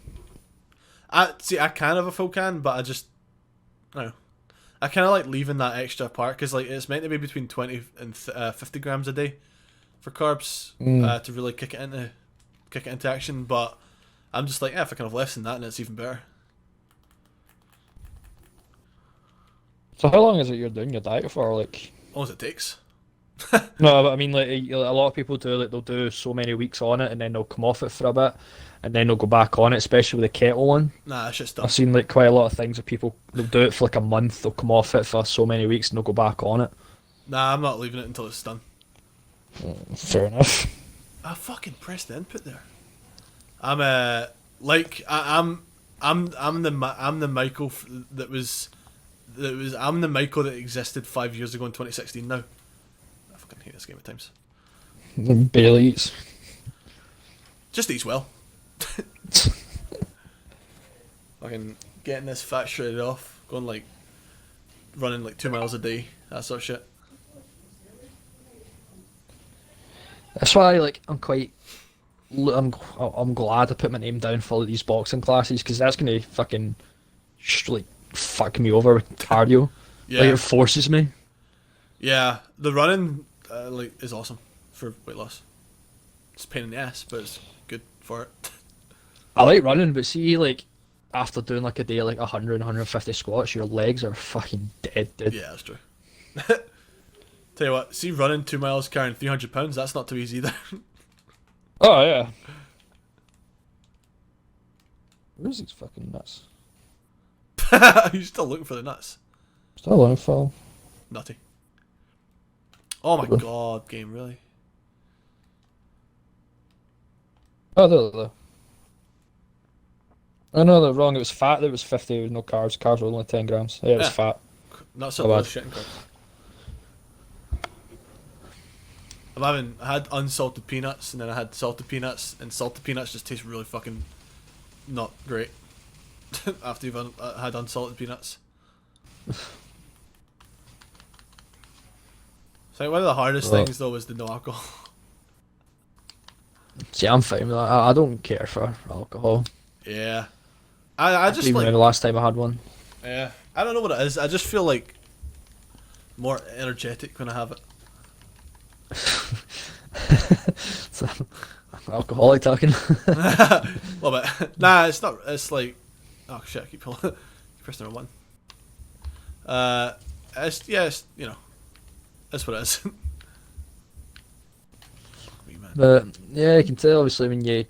I can have a full can, but I just I don't know. I kind of like leaving that extra part because like it's meant to be between 20 and 50 grams a day for carbs Mm. to really kick it into action. But I'm just like, if I can have less than that, then it's even better. So how long is it you're doing your diet for? Like, As long as it takes. no, but I mean, like a lot of people do. Like, they'll do so many weeks on it, and then they'll come off it for a bit, and then they'll go back on it. Especially with the kettle one, Nah, that shit's I've done. seen like quite a lot of things where people they'll do it for like a month, they'll come off it for so many weeks, and they'll go back on it. Nah, I'm not leaving it until it's done. Fair enough. I fucking pressed the input there. I'm like I'm the Michael I'm the Michael that existed 5 years ago in 2016 now. I fucking hate this game at times. Barely eats. Just eats well. Fucking getting this fat shredded off, going like running like 2 miles a day, that sort of shit. That's why, like, I'm glad I put my name down for these boxing classes because that's gonna fucking like fuck me over with cardio. Yeah, Like, it forces me. yeah. The running like is awesome for weight loss. It's a pain in the ass, but it's good for it. I like running, but see, like, after doing like a day like 100, 150 squats, your legs are fucking dead, dude. Yeah, that's true. Tell you what, see running 2 miles carrying 300 pounds, that's not too easy either. Oh yeah. Where's these fucking nuts? You're still looking for the nuts. Still on file. Nutty. Oh my Okay. god, game, really? Oh, there. Oh no, they're wrong. It was fat. It was 50 with no carbs. Carbs were only 10 grams. Yeah, it was Yeah. fat. Nuts Oh, are bad. low shit in carbs. I had unsalted peanuts and then I had salted peanuts, and salted peanuts just taste really fucking not great after you've had unsalted peanuts. So one of the hardest Well, things though was the no alcohol. see, I'm fine with that. I don't care for alcohol. Yeah. I I can't just even like, remember the last time I had one. yeah. I don't know what it is. I just feel like more energetic when I have it. It's alcoholic talking. Well, but nah, it's not. It's like, oh shit, I keep pulling. Press number one. It's yeah, it's, you know, that's what it is. Me, man. But yeah, you can tell obviously when you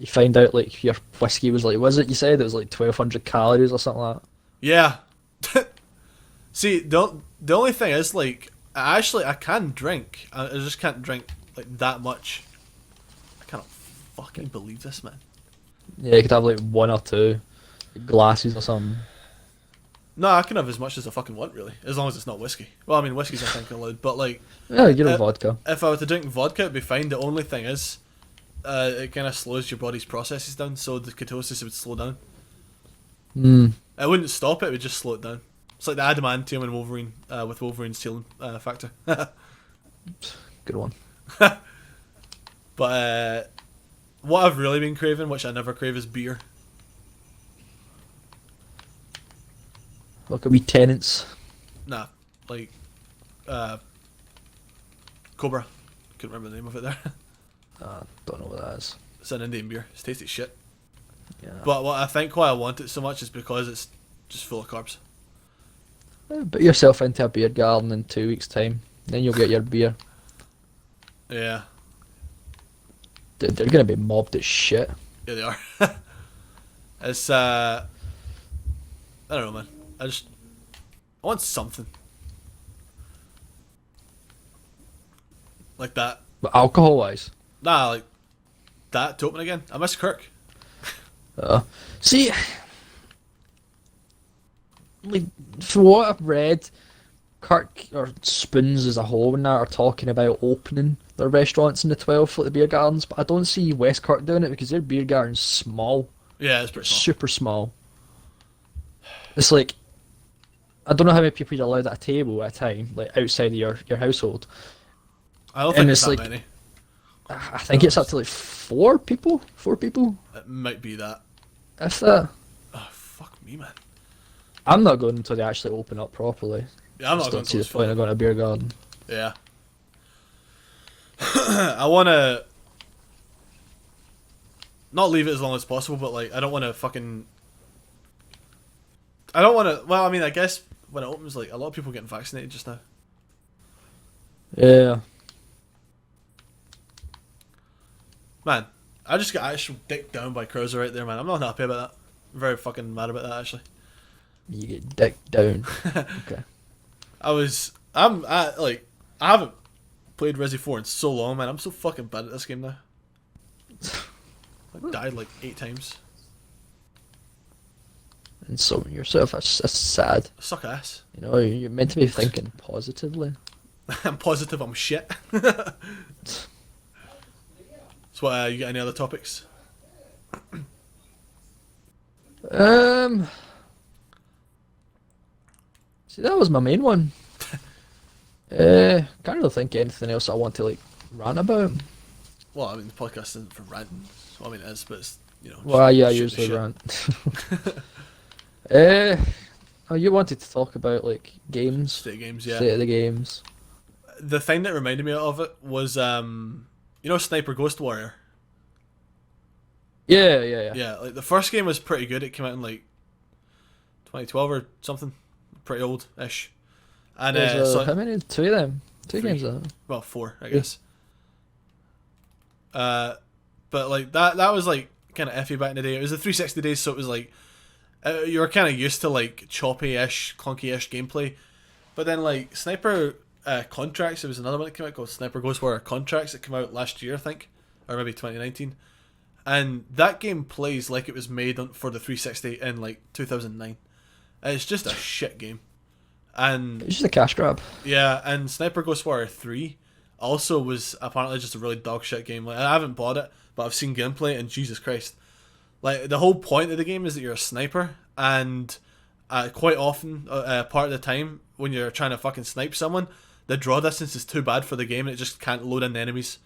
find out like your whiskey was like, was it? You said it was like 1,200 calories or something like that. Yeah. See, the only thing is like, I can drink. I just can't drink like that much. I cannot fucking believe this, man. Yeah, you could have like one or two glasses or something. No, I can have as much as I fucking want, really, as long as it's not whiskey. Well, I mean, whiskey's I think allowed, but like, Yeah, you know vodka. if I were to drink vodka, it'd be fine. The only thing is, it kind of slows your body's processes down, so the ketosis would slow down. Hmm. It wouldn't stop it; it would just slow it down. It's like the adamantium in Wolverine, with Wolverine's healing factor. Good one. But what I've really been craving, which I never crave, is beer. What could be tenants? Nah, like Cobra. Couldn't remember the name of it there. Don't know what that is. It's an Indian beer. It's tasty as shit. Yeah. But what I think why I want it so much is because it's just full of carbs. Put yourself into a beer garden in 2 weeks' time. Then you'll get your beer. Yeah, Dude, they're gonna be mobbed as shit. yeah they are. It's I don't know, man. I want something like that. But alcohol-wise, Nah, like that to open again. I miss Kirk. see, like from what I've read, Kirk or Spoons as a whole and that are talking about opening their restaurants in the 12th, like the beer gardens. But I don't see West Kirk doing it because their beer garden's small, Yeah, it's pretty small. super small. It's like I don't know how many people you're allowed at a table at a time, like outside of your household. I don't And think it's it's that like- many. I think it's up to like four people, It might be that. if that. Oh fuck me, man. I'm not going until they actually open up properly. Yeah, I'm I not just going don't to see the this point of going to a beer garden. Yeah. I want to not leave it as long as possible, but like I don't want to fucking. I don't want to. Well, I mean, I guess when it opens, like a lot of people getting vaccinated just now. Yeah. Man, I just got actual dicked down by Krauser right there, man. I'm not happy about that. I'm very fucking mad about that, actually. You get dicked down. Okay. I haven't played Resi 4 in so long, man. I'm so fucking bad at this game now. I died like 8 times. Insulting yourself, that's sad. I suck ass. You know, you're meant to be thinking positively. I'm positive I'm shit. So what, you got any other topics? See, that was my main one. Can't really think of anything else I want to like rant about. Well, I mean, the podcast isn't for ranting. Well, I mean, it is, but it's, you know. Well, yeah, I shoot the usually shit. rant. Oh, you wanted to talk about like games, State games, yeah. state of the games. The thing that reminded me of it was, you know, Sniper Ghost Warrior. Yeah. Yeah, like the first game was pretty good. It came out in like 2012 or something, pretty old-ish. And so, how many? Two of them. Two 3. games. Well, 4, I guess. But like that was like kind of iffy back in the day. It was the 360 days, so it was like you were kind of used to like choppy-ish, clunky-ish gameplay. But then like Sniper Contracts, there was another one that came out called Sniper Ghost Warrior Contracts that came out last year, I think, or maybe 2019. And that game plays like it was made for the 360 in like 2009. It's just a shit game. And It's just a cash grab. yeah, and Sniper Ghost Warrior 3 also was apparently just a really dog shit game. Like, I haven't bought it, but I've seen gameplay, and Jesus Christ. Like, the whole point of the game is that you're a sniper, and quite often, part of the time, when you're trying to fucking snipe someone, the draw distance is too bad for the game, and it just can't load in the enemies,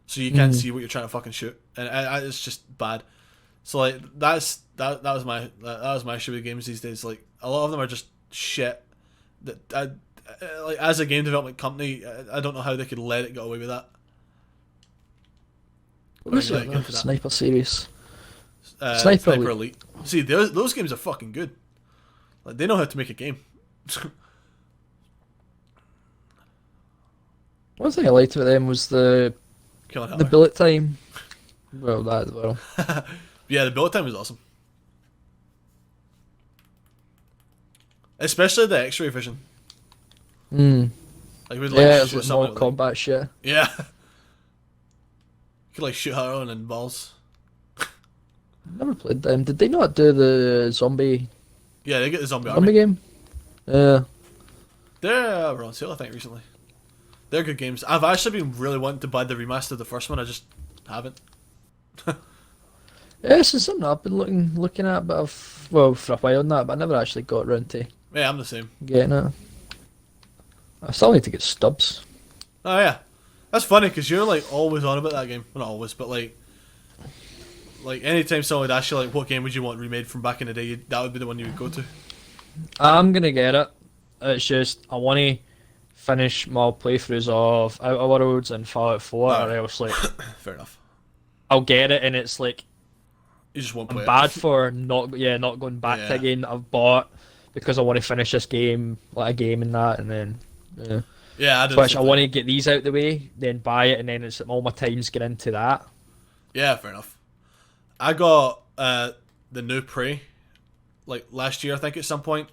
so you can't see what you're trying to fucking shoot, and it's just bad. So like that was my issue with games these days. Like a lot of them are just shit. That like as a game development company, I don't know how they could let it get away with that. What was it? Like, Sniper series. Sniper Elite. See, those games are fucking good. Like they know how to make a game. One thing I liked about them was the bullet time. Well, that as well. Yeah, the bullet time was awesome. Especially the X-ray vision. Mm. Like we'd Yeah, it shoot was like more something combat shit. Yeah. You could like shoot her on and balls. Never played them. Did they not do the zombie Yeah, they get the zombie army. game? Yeah. They're on sale, I think, recently. They're good games. I've actually been really wanting to buy the remaster of the first one. I just haven't. Yeah, it's something I've been looking at, but for a while on that, but I never actually got around to Yeah, I'm the same. getting it. I still need to get Stubbs. Oh yeah, that's funny because you're like always on about that game. Well, not always, but like anytime someone would ask you like what game would you want remade from back in the day, that would be the one you would go to. I'm gonna get it. It's just I want to finish my playthroughs of Outer Worlds and Fallout 4, or else like Fair enough. I'll get it, and it's like You just won't play I'm it. bad for not going back to a game that I've bought because I want to finish this game, like a game and that, and then Yeah, I do. Which I want to get these out the way, then buy it, and then it's all my times get into that. Yeah, fair enough. I got the new Prey like last year, I think, at some point.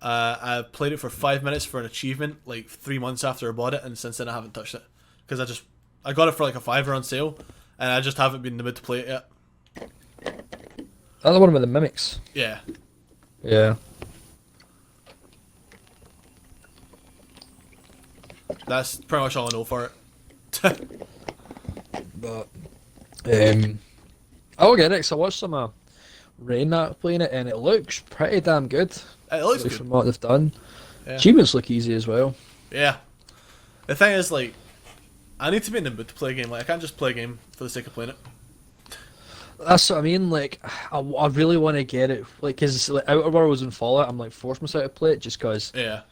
I played it for 5 minutes for an achievement, like 3 months after I bought it, and since then I haven't touched it because I got it for like a $5 on sale, and I just haven't been in the mood to play it yet. Another one with the mimics. Yeah. Yeah. That's pretty much all I know for it. But I'll get it because I watched some Rain playing it, and it looks pretty damn good. It looks good. From what they've done. Yeah. Achievements look easy as well. Yeah. The thing is, like, I need to be in the mood to play a game. Like, I can't just play a game for the sake of playing it. That's what I mean. Like, I really want to get it. Like, because like, Outer Worlds and Fallout, I'm like forced myself to play it just because. Yeah.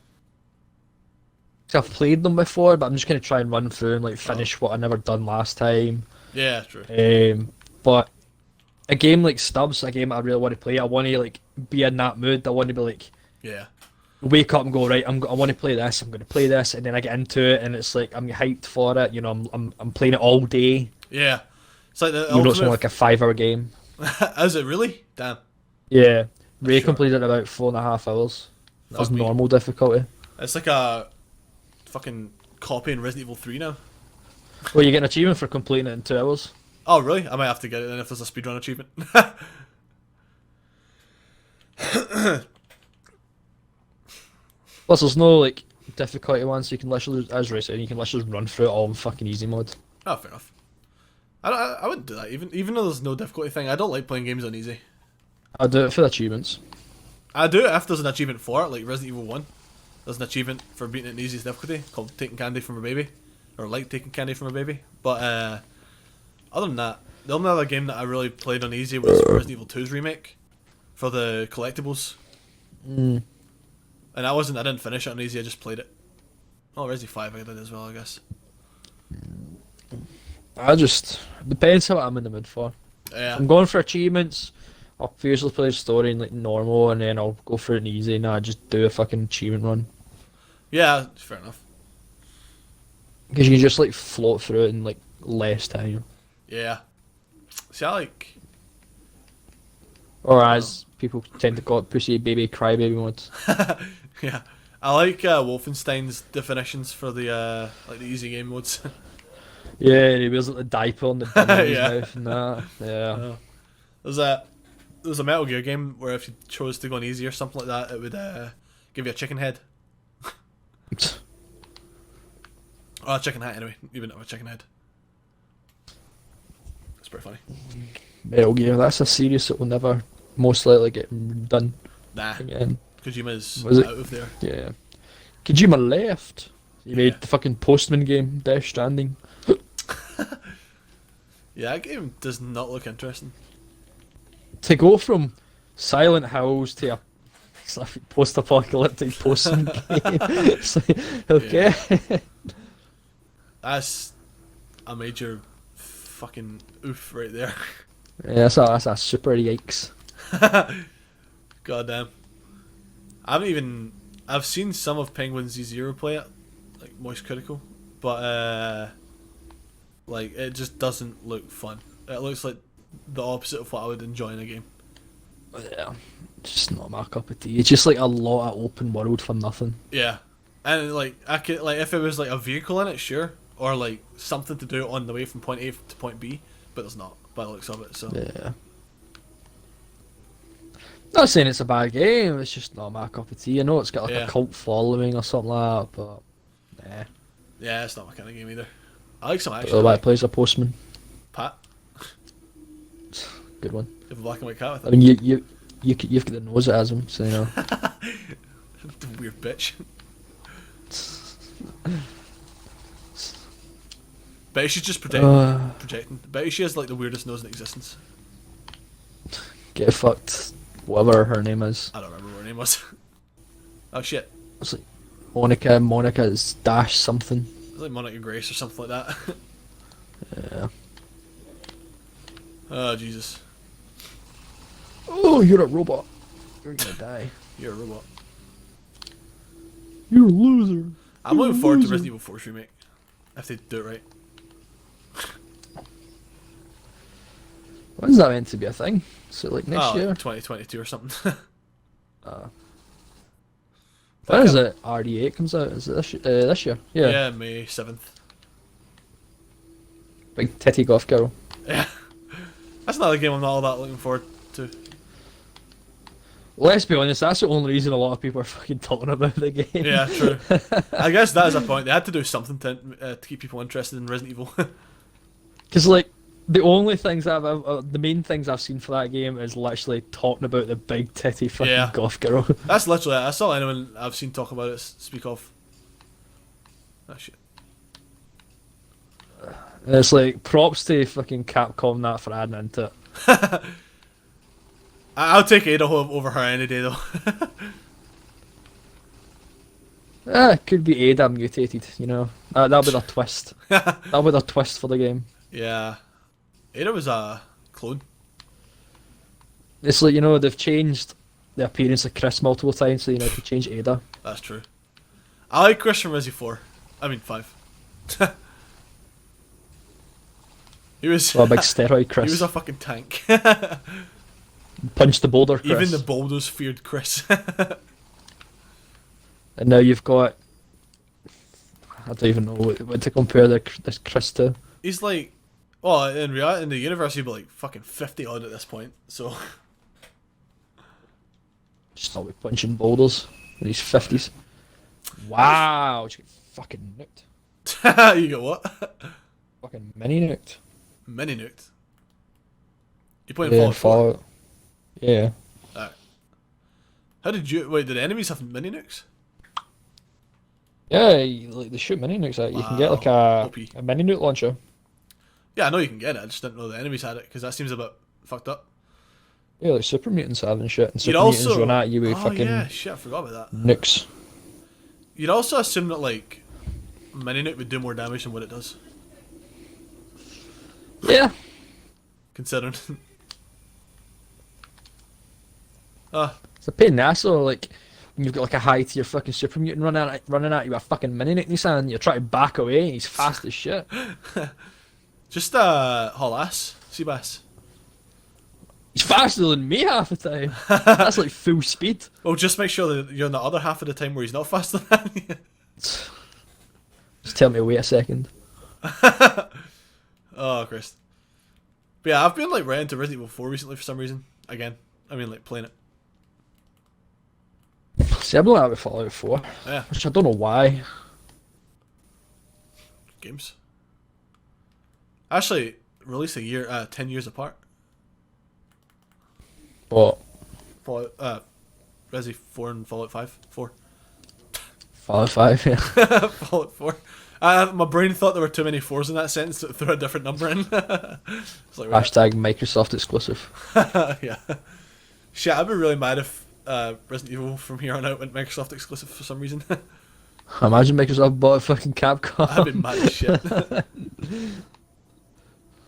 I've played them before, but I'm just gonna try and run through and like finish what I never done last time. Yeah, true. But a game like Stubbs, a game I really want to play. I want to like be in that mood. I want to be like, Yeah. wake up and go right. I want to play this. I'm going to play this, and then I get into it, and it's like I'm hyped for it. You know, I'm playing it all day. Yeah. It's like the You know, it's only like a 5-hour game. Is it really? Damn. Yeah, Ray Sure. completed it in about 4.5 hours. That was Fuck me. normal difficulty. It's like a fucking copy in Resident Evil 3 now. Well, you get an achievement for completing it in 2 hours. Oh, really? I might have to get it then if there's a speedrun achievement. Plus, there's no like difficulty ones. So you can literally, as Ray said, you can literally run through it all in fucking easy mode. Oh, fair enough. I wouldn't do that even though there's no difficulty thing. I don't like playing games on easy. I'll do it for the achievements. I do it if there's an achievement for it, like Resident Evil 1. There's an achievement for beating it in easiest difficulty called taking candy from a baby, or like taking candy from a baby. But other than that, the only other game that I really played on easy was Resident Evil 2's remake for the collectibles. Mm. And I didn't finish it on easy. I just played it. Oh, Resident 5 I did as well, I guess. I just depends how I'm in the mood for. Yeah. I'm going for achievements. I'll usually play the story in like normal, and then I'll go for it in easy, and I just do a fucking achievement run. Yeah, fair enough. Because you can just like float through it in like less time. Yeah. See, I like. Or as people tend to call it, pussy baby crybaby mode. Yeah, I like Wolfenstein's definitions for the like the easy game modes. Yeah, he wears like the diaper on the bin in his Yeah. mouth and that. Yeah. There's a Metal Gear game where if you chose to go on easy or something like that, it would give you a chicken head. Or a chicken hat anyway. You wouldn't have a chicken head. It's pretty funny. Metal Gear, that's a series that will never most likely get done Nah, again. Kojima's Was it? out of there. Yeah. Kojima left. He made the fucking Postman game, Death Stranding. Yeah, that game does not look interesting. To go from Silent Hills to a post-apocalyptic Postman game, it's like, okay. Yeah. That's a major fucking oof right there. Yeah, that's a super yikes. God damn. I haven't even. I've seen some of Penguin Z0 play it, like Moist Critical, but like it just doesn't look fun. It looks like the opposite of what I would enjoy in a game. Yeah, just not my cup of tea. It's just like a lot of open world for nothing. Yeah, and like I could like if it was like a vehicle in it, sure, or like something to do on the way from point A to point B, but there's not by the looks of it. So Yeah. Not saying it's a bad game, it's just not my cup of tea. I know it's got like Yeah. a cult following or something like that, but nah. yeah, it's not my kind of game either. I like some But action. the way Like it plays a postman, Pat, good one. if a black and white cat with I it. mean, you've got the nose it has him, so you know. The weird bitch. Bet she's just projecting. Bet she has like the weirdest nose in existence. Get fucked, whatever her name is. I don't remember what her name was. Oh shit. It's like Monica's dash something. It's like Monica Grace or something like that. Yeah. Oh Jesus. Oh, you're a robot. You're gonna die. You're a robot. You're a loser. I'm You're looking a forward to loser. Resident Evil 4's remake. If they do it right. When's that meant to be a thing? So like next year? Like 2022 or something. When is it? RD8 comes out. Is it this year? Yeah. Yeah, May 7th. Big titty golf girl. Yeah. That's another game I'm not all that looking forward to. Let's be honest, that's the only reason a lot of people are fucking talking about the game. Yeah, true. I guess that is a point. They had to do something to keep people interested in Resident Evil. Because like the only things the main things I've seen for that game is literally talking about the big titty fucking Yeah. golf girl. That's literally it. That's all anyone I've seen talk about it speak of. Oh shit. And it's like props to fucking Capcom that for adding into it. I'll take Ada over her any day though. It could be Ada mutated, you know. That'll be the twist. That'll be the twist for the game. Yeah. Ada was a clone. It's like, you know, they've changed the appearance of Chris multiple times, so you know to change Ada. That's true. I like Chris from Resi 4. I mean 5. He was Well, a big steroid Chris. he was a fucking tank. Punch the boulder Chris. Even the Baldos feared Chris. And now you've got... I don't even know what to compare this Chris to. He's like, well, in reality, in the universe, he'd be like fucking 50 odd at this point. So Just not be punching boulders in his 50s. Wow, you get fucking nuked. you got what? Fucking mini nuked. Mini nuked. You playing Yeah, Fallout 4? Fallout. Yeah. Alright. How did you wait? Did enemies have mini nukes? Yeah, like they shoot mini nukes out. You can get like Wow, OP. a mini nuke launcher. Yeah, I know you can get it. I just didn't know the enemies had it because that seems a bit fucked up. Yeah, like super mutants have and shit. And You'd super also mutants run at you with fucking yeah, shit, I forgot about that. nukes. You'd also assume that like mini nuke would do more damage than what it does, Yeah. considering. Ah, It's a pain in the ass though, like when you've got like a high tier fucking super mutant running at you with a fucking mini nuke in his hand, you're trying to back away and he's fast as shit. just haul ass, Seabass. He's faster than me half the time. That's like full speed. Well, just make sure that you're on the other half of the time where he's not faster than you. Just tell me to wait a second. Oh, Christ. But yeah, I've been like right into Resident Evil 4 recently for some reason. Again, I mean like playing it. See, I've been like that with Fallout 4, Yeah, which I don't know why. games. Actually, released 10 years apart. But Fallout, Resi 4 and Fallout 5. 4. Fallout 5, yeah. Fallout 4. My brain thought there were too many fours in that sentence, so it threw a different number in. It's like, right. Hashtag Microsoft exclusive. Yeah. Shit, I'd be really mad if Resident Evil from here on out went Microsoft exclusive for some reason. Imagine Microsoft bought fucking Capcom. I'd be mad as shit.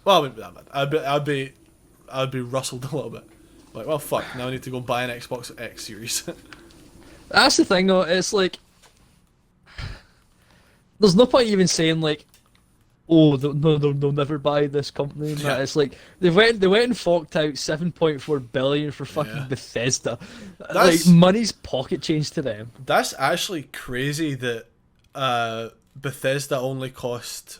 Well, I wouldn't be that mad. I'd be rustled a little bit. Like, well, fuck. Now I need to go buy an Xbox X Series. That's the thing, though. It's like there's no point even saying like, "Oh, they'll never buy this company." And that. It's like they went and forked out 7.4 billion for fucking Bethesda. Like money's pocket change to them. That's actually crazy that Bethesda only cost.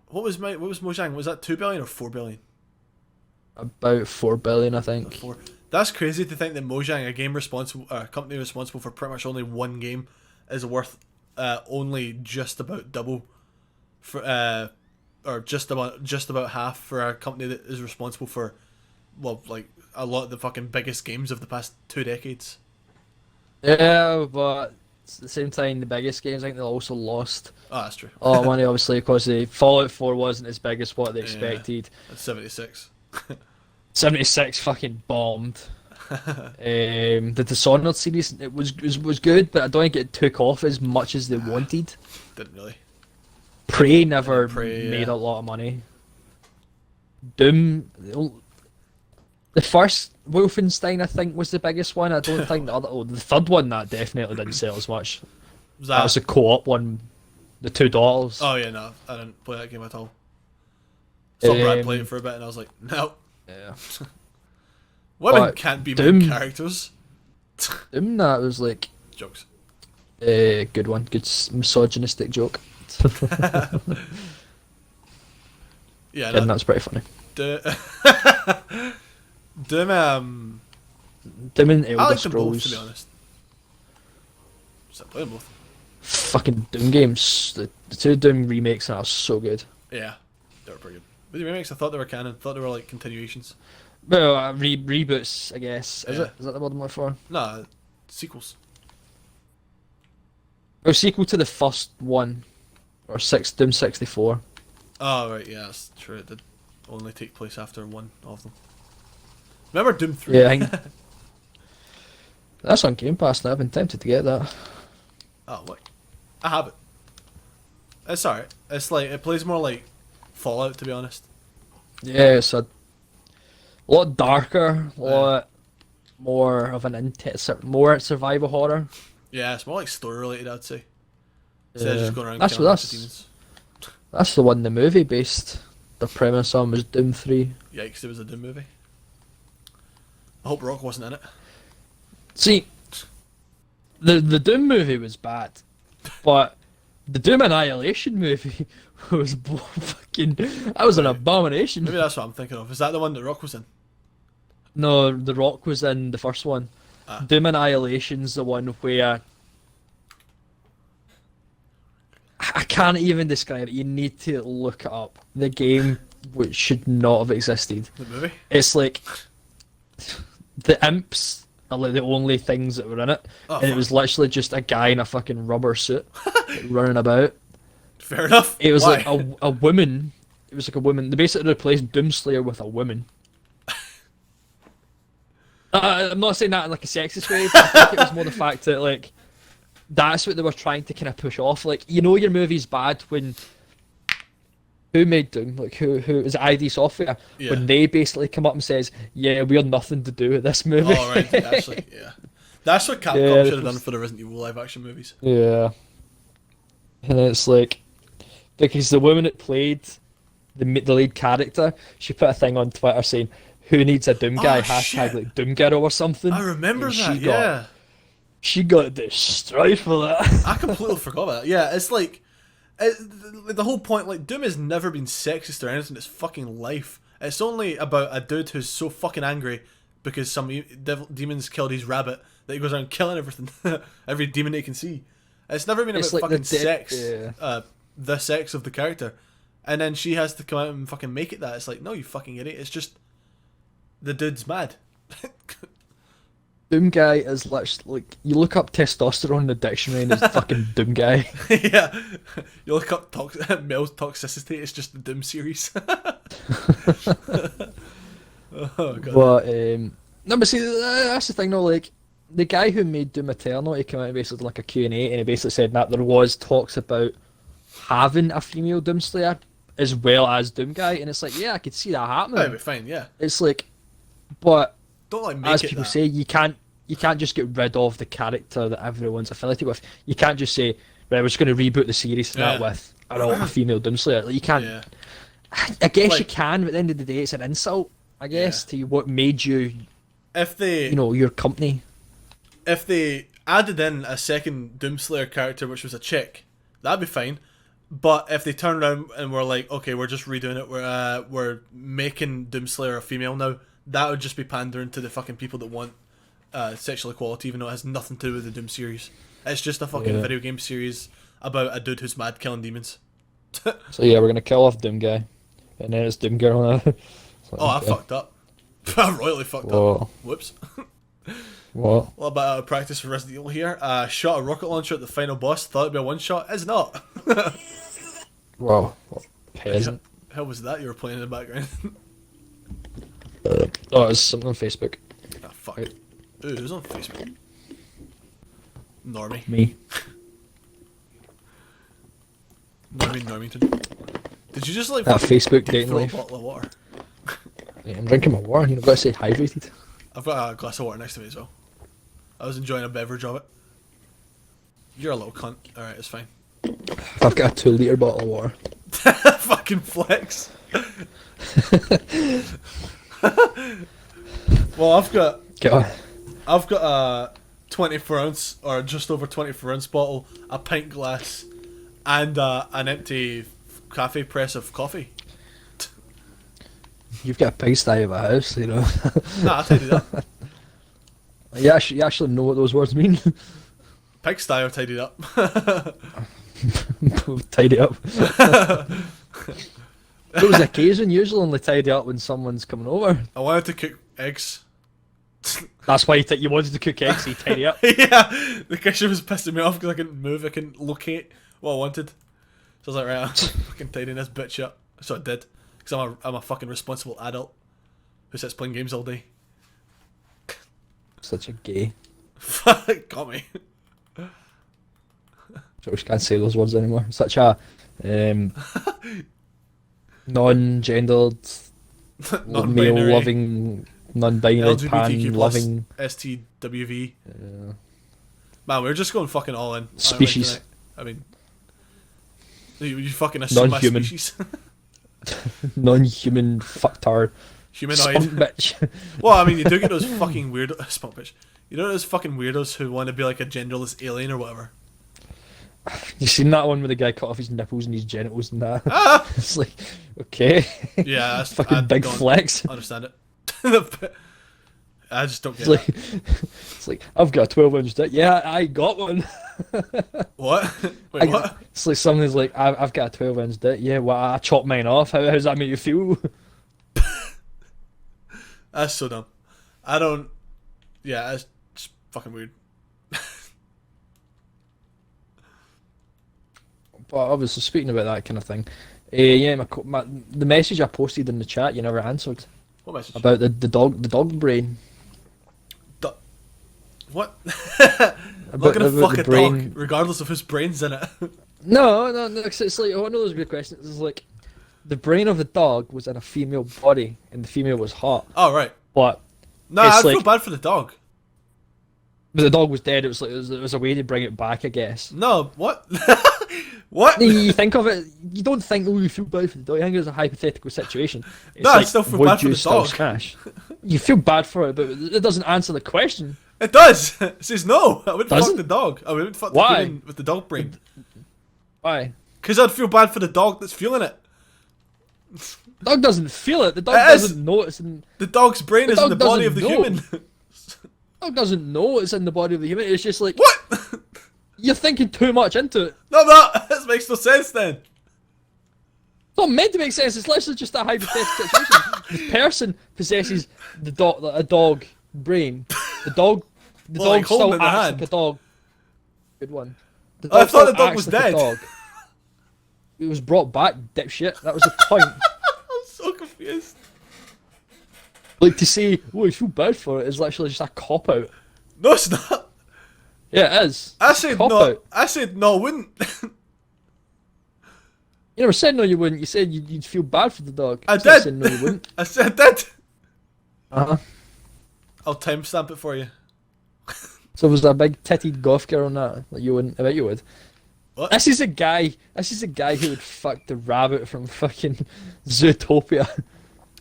What was Mojang? Was that 2 billion or 4 billion? About 4 billion, I think. 4. That's crazy to think that Mojang, a company responsible for pretty much only one game, is worth only just about double for or just about half for a company that is responsible for, well, like a lot of the fucking biggest games of the past 2 decades. Yeah, but at the same time, the biggest games, I think they also lost. Oh, that's true. A lot of money, obviously, because the Fallout 4 wasn't as big as what they expected. That's 76. 76 fucking bombed. The Dishonored series, it was good, but I don't think it took off as much as they wanted. Didn't really. Prey never made a lot of money. Doom, the first Wolfenstein, I think, was the biggest one. I don't think the third one, that definitely didn't sell as much. That was the co-op one, the $2. Oh yeah, no, I didn't play that game at all. Saw Brad play it for a bit, and I was like, no. Yeah. Women can't be main characters. Doom, that was like jokes. Good one, good misogynistic joke. Yeah, that's pretty funny. Doom and Elder I like them Scrolls. both, to be honest. So I play them both. Fucking Doom games, the 2 Doom remakes are so good. Yeah, they were pretty good. But the remakes, I thought they were canon. I thought they were like continuations. Well, reboots, I guess. Is that the word I'm looking for? Nah, sequels. Or sequel to the first one, or Doom 64. Oh right, yeah, that's true. It did only take place after one of them. Remember Doom 3? Yeah, I think that's on Game Pass now. I've been tempted to get that. Oh, what? I have it. It's alright. It's like, it plays more like Fallout, to be honest. Yeah, it's a lot darker, a lot more of an more survival horror. Yeah, it's more like story related, I'd say. Instead of just going around that's killing demons. That's the one the movie based the premise on was Doom 3. Yikes, it was a Doom movie. I hope Rock wasn't in it. See, the Doom movie was bad, but the Doom Annihilation movie was fucking. That was an abomination. Maybe that's what I'm thinking of. Is that the one that Rock was in? No, The Rock was in the first one. Doom Annihilation's the one where I can't even describe it. You need to look it up. The game which should not have existed. The movie? It's like the imps are like the only things that were in it, and it was literally just a guy in a fucking rubber suit running about. Fair enough. It was like a woman. It was like a woman. They basically replaced Doomslayer with a woman. I'm not saying that in like a sexist way, but I think it was more the fact that like that's what they were trying to kind of push off. Like, you know, your movie's bad when who made Doom? Like, who is it ID Software? Yeah. When they basically come up and says, "Yeah, we had nothing to do with this movie." Oh right, actually, yeah. That's what Capcom should have done for the Resident Evil live action movies. Yeah. And it's like, because the woman that played the lead character, she put a thing on Twitter saying, "Who needs a Doom guy?" Hashtag like Doom Girl or something. I remember that. She got destroyed for that. I completely forgot about that. Yeah, it's like the whole point. Like, Doom has never been sexist or anything in its fucking life. It's only about a dude who's so fucking angry because some demons killed his rabbit that he goes around killing everything, every demon he can see. It's never been about like fucking sex, the sex of the character. And then she has to come out and fucking make it that. It's like, no, you fucking idiot. It's just the dude's mad. Doom guy is literally like you look up testosterone in the dictionary and it's fucking Doom guy. Yeah, you look up male toxicity. It's just the Doom series. Oh god. But no, but see that's the thing though. Like the guy who made Doom Eternal, he came out and basically did like a Q&A and he basically said that there was talks about having a female Doomslayer as well as Doom guy, and it's like yeah, I could see that happening. That'd be fine. Yeah. It's like, but Don't like make as it people that. say, you can't just get rid of the character that everyone's affiliated with. You can't just say, right, we're just going to reboot the series to that Yeah. with a female Doomslayer. Like, you can't. Yeah. I guess you Like- can, but at the end of the day, it's an insult. I guess to what made you, If they your company. if they added in a second Doomslayer character, which was a chick, that'd be fine. But if they turn around and were like, okay, we're just redoing it, we're making Doomslayer a female now, that would just be pandering to the fucking people that want sexual equality, even though it has nothing to do with the Doom series. It's just a fucking Yeah. video game series about a dude who's mad killing demons. So yeah, we're gonna kill off Doom guy, and then it's Doom girl now. It's like, Oh, I okay. fucked up. I royally fucked Whoa. up. Whoops. What? A little bit out of practice for Resident Evil here. Shot a rocket launcher at the final boss. Thought it'd be a one shot. It's not. Wow. What peasant. How was that you were playing in the background? Oh, it's something on Facebook. Ah, fuck. Right. Ooh, who's on Facebook? Normie. Me. Normington. Did you just like Facebook throw dating a life. bottle of water? Yeah, I'm drinking my water. Gotta stay hydrated. I've got a glass of water next to me as well. I was enjoying a beverage of it. You're a little cunt. Alright, it's fine. I've got a 2 litre bottle of water. Fucking flex. Well, I've got a 24 ounce or just over 24 ounce bottle, a pint glass, and an empty cafe press of coffee. You've got a pigsty of a house, you know. Nah, I'll tell you that. You actually know what those words mean. Pigsty are tidied up. Tidy up. Those occasion usually only tidy up when someone's coming over. I wanted to cook eggs. That's why you wanted to cook eggs, so you tidy up. Yeah, the kitchen was pissing me off because I couldn't move, I couldn't locate what I wanted. So I was like, right, I'm fucking tidying this bitch up. So I did. Because I'm a fucking responsible adult who sits playing games all day. Such a gay. Got me. So we can't say those words anymore. Such a non-gendered, Non-binary. male-loving, non-binary, LGBTQ pan-loving STWV. Man, we're just going fucking all in. Species. I mean, you fucking assume my Non-human. species. non-human fucktard. Humanoid. Spunk bitch. Well, I mean, you do get those fucking weird spunk bitch. You know those fucking weirdos who want to be like a genderless alien or whatever. You seen that one where the guy cut off his nipples and his genitals and that? Ah! It's like, okay. Yeah, that's Fucking big don't flex. Understand it. I just don't get It's like, it's like, I've got a 12-inch dick. Yeah, I got one. it. What? Wait, what? It's like somebody's like, I've got a 12-inch dick. Yeah, well, I chopped mine off. How does that make you feel? That's so dumb. I don't. Yeah, it's just fucking weird. But obviously, speaking about that kind of thing, yeah, the message I posted in the chat you never answered What message? about the dog brain. What? I'm not gonna about fuck the a brain. dog, regardless of whose brain's in it. No, 'cause it's like one of those good questions. It's like the brain of the dog was in a female body, and the female was hot, Oh right. but No, It's I feel like- bad for the dog. the dog was dead. It was like it was a way to bring it back, I guess. No, what? What? You think of it, you don't think, oh, you feel bad for the dog. I think it's a hypothetical situation. It's No, I still feel would bad for you the still dog. smash? You feel bad for it, but it doesn't answer the question. It does. It saes no. I wouldn't Does fuck it? the dog. I wouldn't fuck Why? the human with the dog brain. Why? Because I'd feel bad for the dog that's feeling it. The dog doesn't feel it. The dog It is. doesn't know it's in. The dog's brain The is in the dog body of the doesn't know. human. The dog doesn't know it's in the body of the human. It's just like What? you're thinking too much into it. No, that makes no sense then. It's not meant to make sense. It's literally just a hypothetical situation. The person possesses a dog brain. The dog the Well, like, dog holding still it in the acts hand. like a dog. Good one. The I dog thought still the dog acts was like a dead. dog. It was brought back, dipshit. That was the point. I'm so confused. Like to say, "Oh, I feel bad for it," is literally just a cop out. No, it's not. Yeah, it is. I It's a said cop no. out. I said no, I wouldn't. You never said no, you wouldn't. You said you'd feel bad for the dog. I Instead of did. saying no, you wouldn't. I said I did. Uh huh. I'll timestamp it for you. So was there a big titted golf girl on that? Like you wouldn't. I bet you would. What? This is a guy. This is a guy who would fuck the rabbit from fucking Zootopia.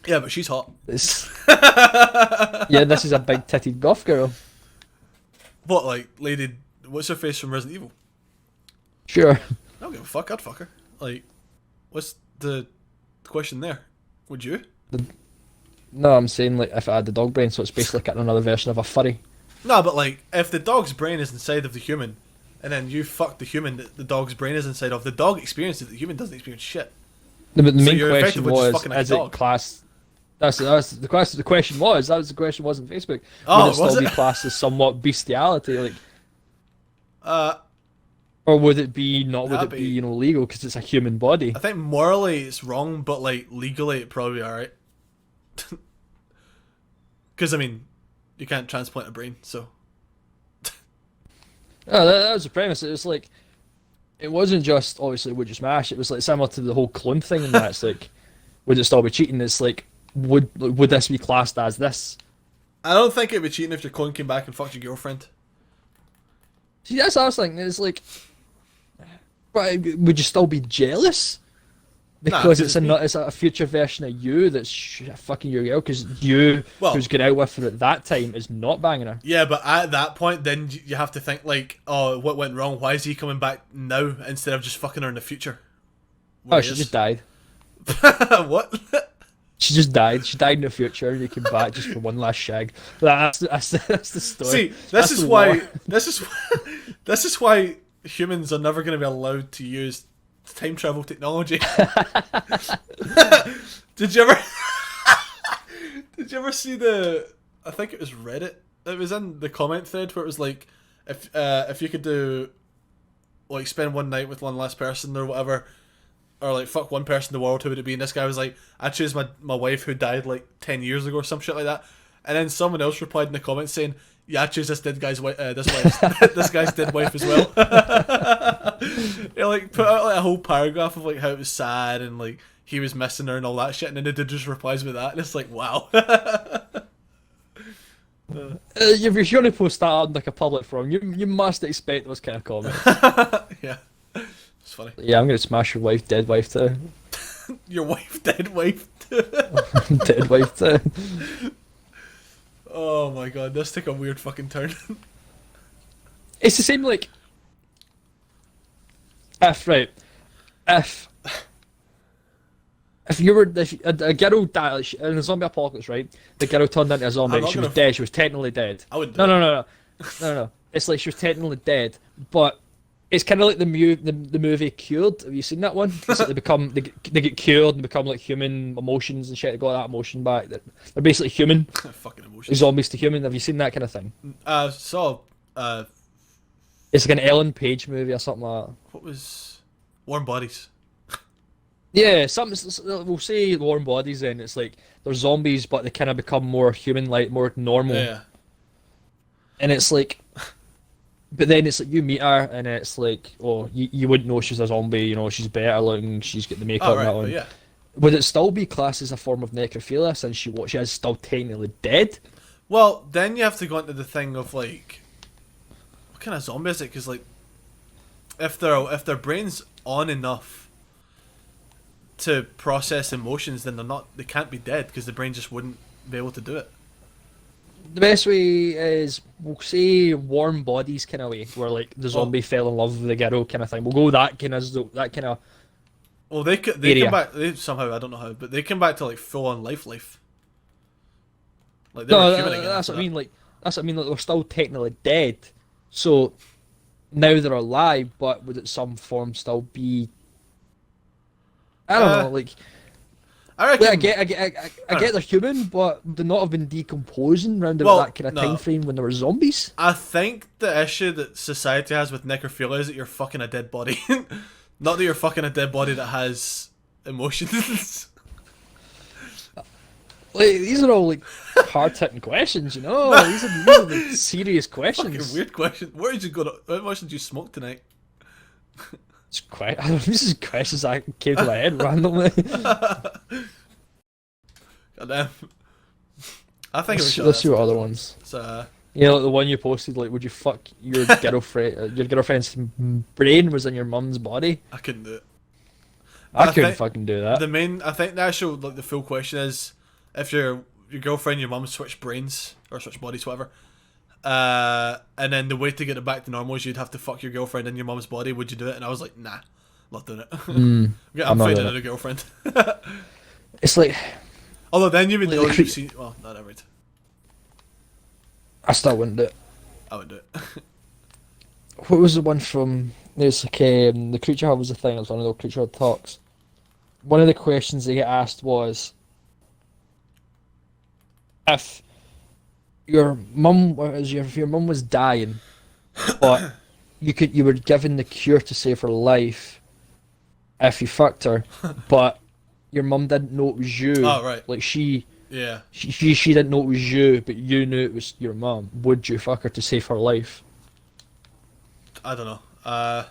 Yeah, but she's hot. This. Yeah, this is a big titted golf girl. What, like, lady? What's her face from Resident Evil? Sure. I don't give a fuck. I'd fuck her. Like, what's the question there? Would you? No, I'm saying like if I had the dog brain, so it's basically like another version of a furry. No, but like, if the dog's brain is inside of the human, and then you fuck the human that the dog's brain is inside of, the dog experiences it, the human doesn't experience shit. No, but the So main you're question effectively just was, fucking a is dog. it classed? That's the question. The question was that was the question was on Facebook. Oh, Would it was still be it? classed as somewhat bestiality, like, Uh, or would it be not? Would That'd it be be- legal because it's a human body? I think morally it's wrong, but like legally it probably alright. Because I mean, you can't transplant a brain, so No, that was the premise. It was like, it wasn't just obviously would you smash. It was like similar to the whole clone thing, and that it's like, would it still be cheating? It's like, would this be classed as this? I don't think it'd be cheating if your clone came back and fucked your girlfriend. See, that's what I was thinking. It's like, but would you still be jealous? Nah, Because 'cause it's me. it's a future version of you that's fucking your girl. Because you, Well- who's got out with her at that time, is not banging her. Yeah, but at that point, then you have to think like, oh, what went wrong? Why is he coming back now instead of just fucking her in the future? Oh, she just died. What? She just died. She died in the future, and you came back just for one last shag. That's the story. See, That's this is the why. lore. This is why humans are never going to be allowed to use time travel technology. Did you ever? Did you ever see the? I think it was Reddit. It was in the comment thread where it was like, if you could do, like, spend one night with one last person or whatever, or like fuck one person in the world, who would it be? And this guy was like, I choose my wife who died like 10 years ago or some shit like that. And then someone else replied in the comments saying, yeah, I choose this dead guy's wife, this guy's dead wife as well. He like put out like a whole paragraph of like how it was sad and like he was missing her and all that shit, and then the dude just replies with that, and it's like, wow. If you're going to post that on like a public forum, you must expect those kind of comments. Yeah, it's funny. Yeah, I'm going to smash your wife, dead wife too. Your wife, dead wife. Dead wife too. Oh my god, this took a weird fucking turn. It's the same like if if you were if a girl died like, in a zombie apocalypse, right? The girl turned into a zombie. I'm And not she was gonna- dead. She was technically dead. I wouldn't. No, no, no, no, no, no. It's like she was technically dead, but it's kind of like the movie Cured. Have you seen that one? It's like they get cured and become like human emotions and shit. They got that emotion back. They're basically human, Fucking emotions. zombies to human. Have you seen that kind of thing? So, It's like an Ellen Page movie or something like that. what was Warm Bodies? Yeah, we'll say warm bodies. Then it's like they're zombies, but they kind of become more human-like, more normal. Yeah. And it's like, but then it's like you meet her, and it's like, oh, you wouldn't know she's a zombie. You know, she's better looking. She's got the makeup Oh and right, that but one. yeah. Would it still be classed as a form of necrophilia since she is still technically dead? Well, then you have to go into the thing of like, what kind of zombie is it? Because like, if their brain's on enough to process emotions, then they can't be dead because the brain just wouldn't be able to do it. The best way is we'll say warm bodies kind of way, where like the zombie fell in love with the girl kind of thing. We'll go that kind of. Well, they Area. come back. They somehow, I don't know how, but they come back to like full on life. Like they No, were human again. that's after what I mean. that. Like that's what I mean. Like they're still technically dead, so now they're alive. But would it some form still be? I don't know. Like I reckon. Wait, I get they're human, but they not have been decomposing around Well, about that kind of no. time frame when they were zombies. I think the issue that society has with necrophilia is that you're fucking a dead body. Not that you're fucking a dead body that has emotions. Like these are all like hard hitting questions, you know. These are like serious questions. Fucking weird question. Where did you go? How much did you smoke tonight? It's quite. This is questions that came to my head randomly. Goddamn. I think Let's see what other ones. So, You know, like the one you posted, like, would you fuck your girlfriend? Your girlfriend's brain was in your mum's body. I couldn't do it. I couldn't fucking do that. I think the actual, like, the full question is, if your girlfriend and your mum switch brains or switch bodies, whatever, and then the way to get it back to normal is you'd have to fuck your girlfriend in your mum's body. Would you do it? And I was like, nah, not doing it. I'm finding a girlfriend. It's like, although then you would know you've seen. Well, not every. I still wouldn't do it. I would do it. What was the one from? It's like the creature hub was the thing. It was one of those creature hub talks. One of the questions they get asked was, if your mum was dying, but you were given the cure to save her life, if you fucked her, but your mum didn't know it was you. Oh, right. Like she Yeah. she didn't know it was you, but you knew it was your mum. Would you fuck her to save her life? I don't know.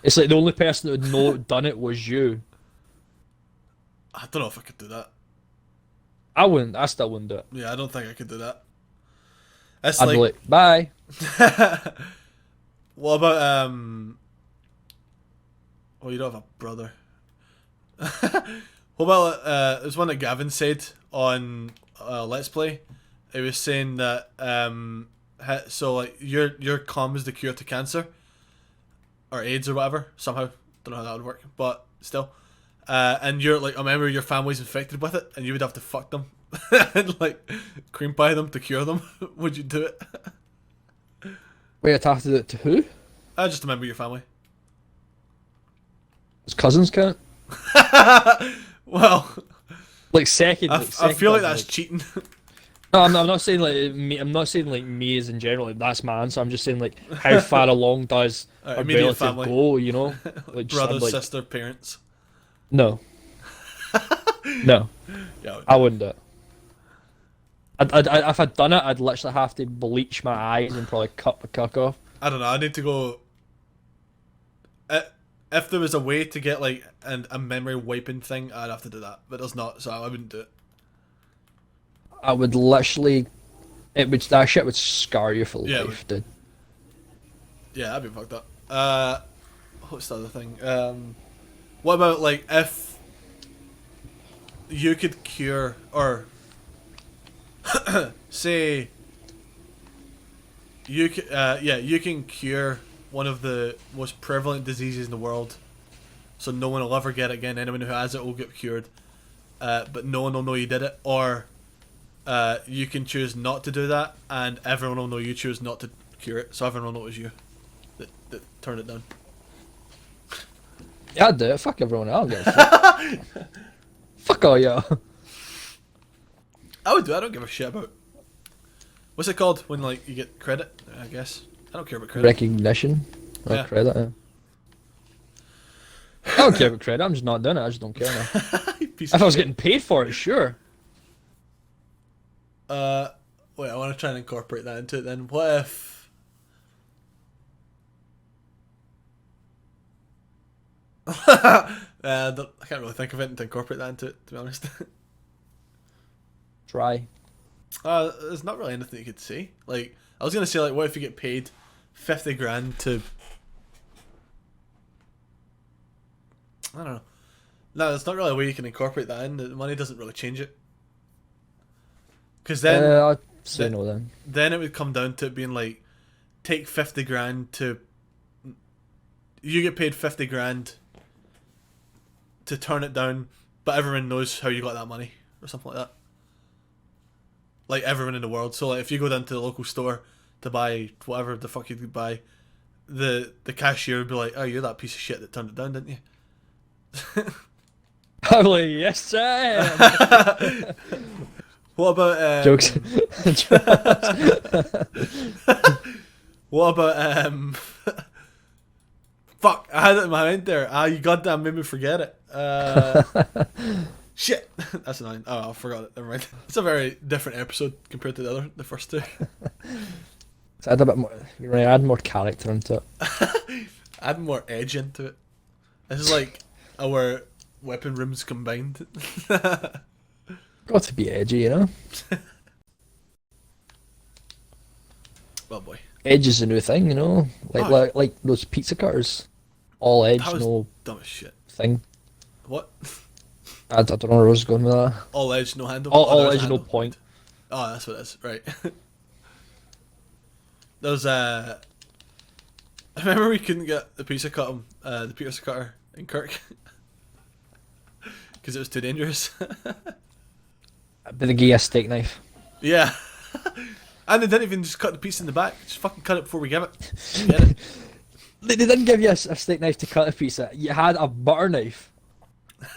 It's like the only person that would know done it was you. I don't know if I could do that. I wouldn't. I still wouldn't do it. Yeah, I don't think I could do that. It's I'd be like, bye. What about oh, you don't have a brother. What about there's one that Gavin said on Let's Play. It was saying that so like your cum is the cure to cancer or AIDS or whatever somehow. Don't know how that would work, but still. And you're like a member of your family's infected with it, and you would have to fuck them and like cream pie them to cure them. Would you do it? Wait, I'd have to do it to who? Just a member of your family. His cousins count? Well, Like second. I feel like that's like, cheating. no, I'm not saying like me. I'm not saying like me as in general. Like, that's my answer. I'm just saying like how far along does a immediate relative family. go? You know, like just, Brothers, like, sister, parents. no, no, Yeah, I wouldn't do it. If I'd done it, I'd literally have to bleach my eyes and probably cut my cock off. I don't know. I need to go. If there was a way to get like a memory wiping thing, I'd have to do that. But there's not, so I wouldn't do it. I would literally, that shit would scar you for life, dude. Yeah, I'd be fucked up. What's the other thing? What about like if you could cure or say you you can cure one of the most prevalent diseases in the world, so no one will ever get it again. Anyone who has it will get cured, but no one will know you did it. Or you can choose not to do that, and everyone will know you choose not to cure it, so everyone will know it was you that turned it down. Yeah, I'd do it. Fuck everyone else. Fuck. Fuck all y'all. I would do it. I don't give a shit about. What's it called when like you get credit? I guess I don't care about credit. Recognition or Yeah. credit. Yeah. I don't care about credit. I'm just not doing it. I just don't care now. Piece If of I was shit. getting paid for it, sure. Wait, I want to try and incorporate that into it. Then what if? I can't really think of it to incorporate that into it. To be honest. Try. There's not really anything you could say. Like, I was gonna say, like, what if you get paid 50 grand to? I don't know. No, there's not really a way you can incorporate that in. The money doesn't really change it. Because then, I'd say no then. then it would come down to it being like, take 50 grand to. You get paid 50 grand to turn it down, but everyone knows how you got that money, or something like that. Like everyone in the world. So like if you go down to the local store to buy whatever the fuck you could buy, the cashier would be like, "Oh, you're that piece of shit that turned it down, didn't you?" I'm like, yes, sir. What about Jokes. what about fuck, I had it in my mind there. You goddamn made me forget it. Shit. That's annoying. Oh, I forgot it. Never mind. It's a very different episode compared to the first two. So add a bit more. You're right, add more character into it. Add more edge into it. This is like our weapon rooms combined. Got to be edgy, you know. Well, boy. Edge is a new thing, you know. Like those pizza cutters, all edge, That was no dumb as shit. thing. What? I don't know where I was going with that. All edge, no handle? All there is a edge, no handle. point. Oh, that's what it is. Right. There was I remember we couldn't get the pizza cutter in Kirk. Because it was too dangerous. But they gave you a steak knife. Yeah. And they didn't even just cut the piece in the back. Just fucking cut it before we give it. Get it? They didn't give you a steak knife to cut a pizza. You had a butter knife.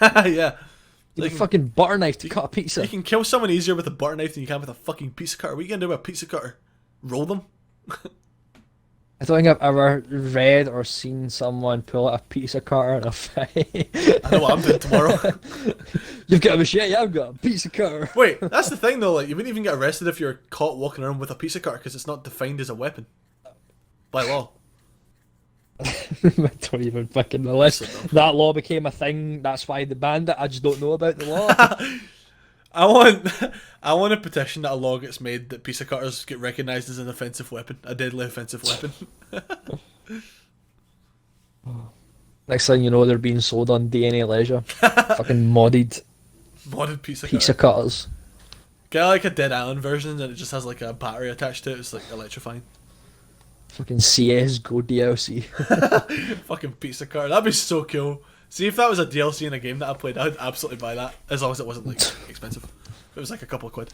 Yeah. You had a fucking butter knife to cut a pizza. You can kill someone easier with a butter knife than you can with a fucking pizza cutter. What are you gonna do with a pizza cutter? Roll them? I don't think I've ever read or seen someone pull out a pizza cutter in a fight. I know what I'm doing tomorrow. You've got a machete, I've got a pizza cutter. Wait, that's the thing though. Like, you wouldn't even get arrested if you're caught walking around with a pizza cutter because it's not defined as a weapon by law. I don't even fucking know. Unless that law became a thing, that's why they banned it. I just don't know about the law. I want a petition that a law gets made that pizza cutters get recognised as an offensive weapon, a deadly offensive weapon. Next thing you know, they're being sold on DNA Leisure. Fucking modded Modded pizza pizza cutter. cutters. Get like a Dead Island version and it just has like a battery attached to it. It's like electrifying. Fucking CS:GO DLC. Fucking pizza cutter. That'd be so cool. See if that was a DLC in a game that I played, I'd absolutely buy that as long as it wasn't like expensive. If it was like a couple of quid.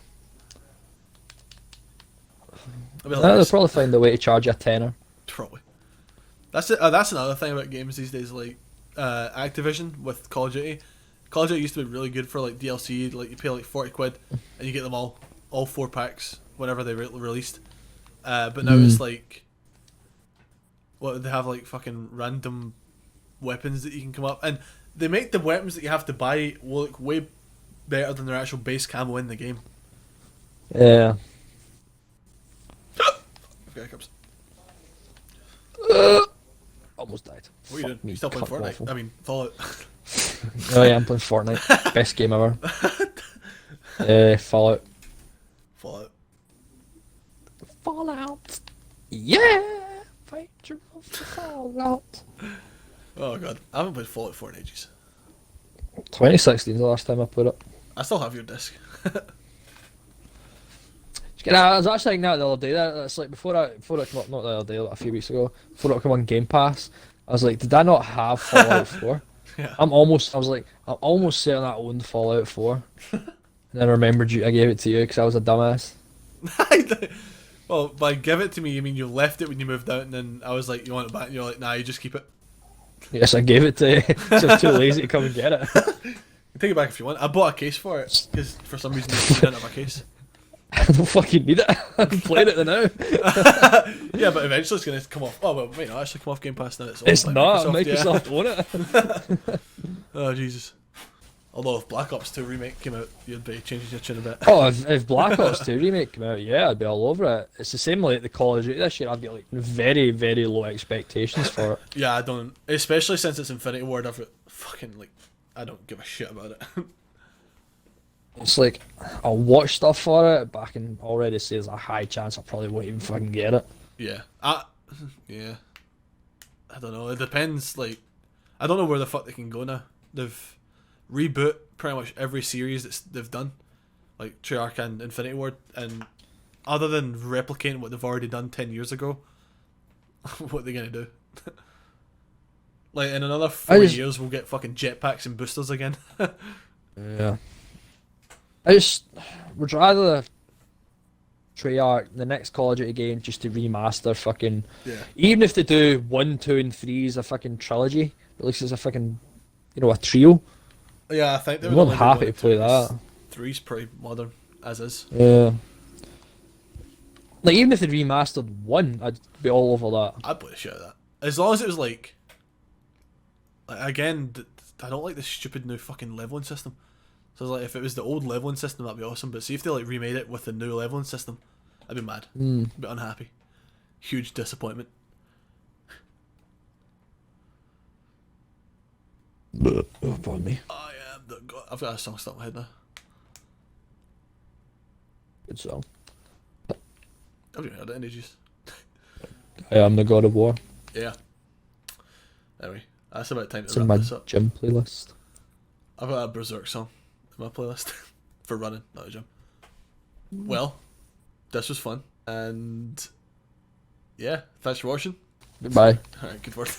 I'd be like, They'll probably find a way to charge you a tenner. probably. That's it. That's another thing about games these days. Like Activision with Call of Duty. Call of Duty used to be really good for like DLC. Like you pay like 40 quid and you get them all 4 packs whenever they released. But now it's like, what they have like fucking random weapons that you can come up, and they make the weapons that you have to buy look way better than their actual base camo in the game. Yeah. Okay, here comes. Almost died. What are you doing? Me, You still playing cunt Fortnite? waffle. I mean, Fallout. Oh yeah, I'm playing Fortnite. Best game ever. Fallout. Fallout. Fallout. Yeah. Fight your Fallout. Oh god, I haven't played Fallout 4 in ages. 2016 is the last time I put it. I still have your disc. I was actually thinking that the other day. That's like before it came up, not the other day, like a few weeks ago. Before it came on Game Pass, I was like, did I not have Fallout 4? Yeah. I'm almost certain I owned Fallout 4. And then I remembered I gave it to you because I was a dumbass. Well, by give it to me, you mean you left it when you moved out, and then I was like, you want it back, and you're like, nah, you just keep it. Yes, I gave it to you. So I was too lazy to come and get it. You take it back if you want. I bought a case for it because for some reason you didn't have a case. I don't fucking need it. I'm playing it now. Yeah, but eventually it's going to come off. Oh, well, it might not actually come off Game Pass now. It's owned by not. Microsoft, Microsoft own it. Oh, Jesus. Although if Black Ops 2 Remake came out, you'd be changing your tune a bit. Oh, if Black Ops 2 remake came out, yeah, I'd be all over it. It's the same like the Call of Duty this year. I've got like very, very low expectations for it. Yeah, I don't. Especially since it's Infinity Ward, I've got fucking, like, I don't give a shit about it. It's like, I'll watch stuff for it, but I can already say there's a high chance I probably won't even fucking get it. Yeah. Yeah. I don't know. It depends. Like, I don't know where the fuck they can go now. They've reboot pretty much every series that they've done, like Treyarch and Infinity Ward, and other than replicating what they've already done 10 years ago, what are they gonna do? Like, in another 4 years, we'll get fucking jetpacks and boosters again. Yeah. I just would rather Treyarch, the next Call of Duty game, just to remaster fucking. Yeah. Even if they do 1, 2, and 3 as a fucking trilogy, at least as a fucking, a trio. Yeah, I think they I'm would more only than do happy one to and play two, 'cause that. three's pretty modern as is. Yeah. Like even if they remastered one, I'd be all over that. I'd play the shit out of that. As long as it was like again, I don't like this stupid new fucking leveling system. So it's like if it was the old leveling system, that'd be awesome. But see if they like remade it with the new leveling system, I'd be mad. Hmm. I'd be unhappy. Huge disappointment. Oh, pardon me. I am the god. I've got a song stuck in my head now. Good song. I've even heard it in ages. I am the God of War. Yeah. Anyway, that's about time It's to in wrap my this up. gym playlist. I've got a Berserk song in my playlist for running, not the gym. Well, this was fun, and yeah, thanks for watching. Goodbye. Alright, good work.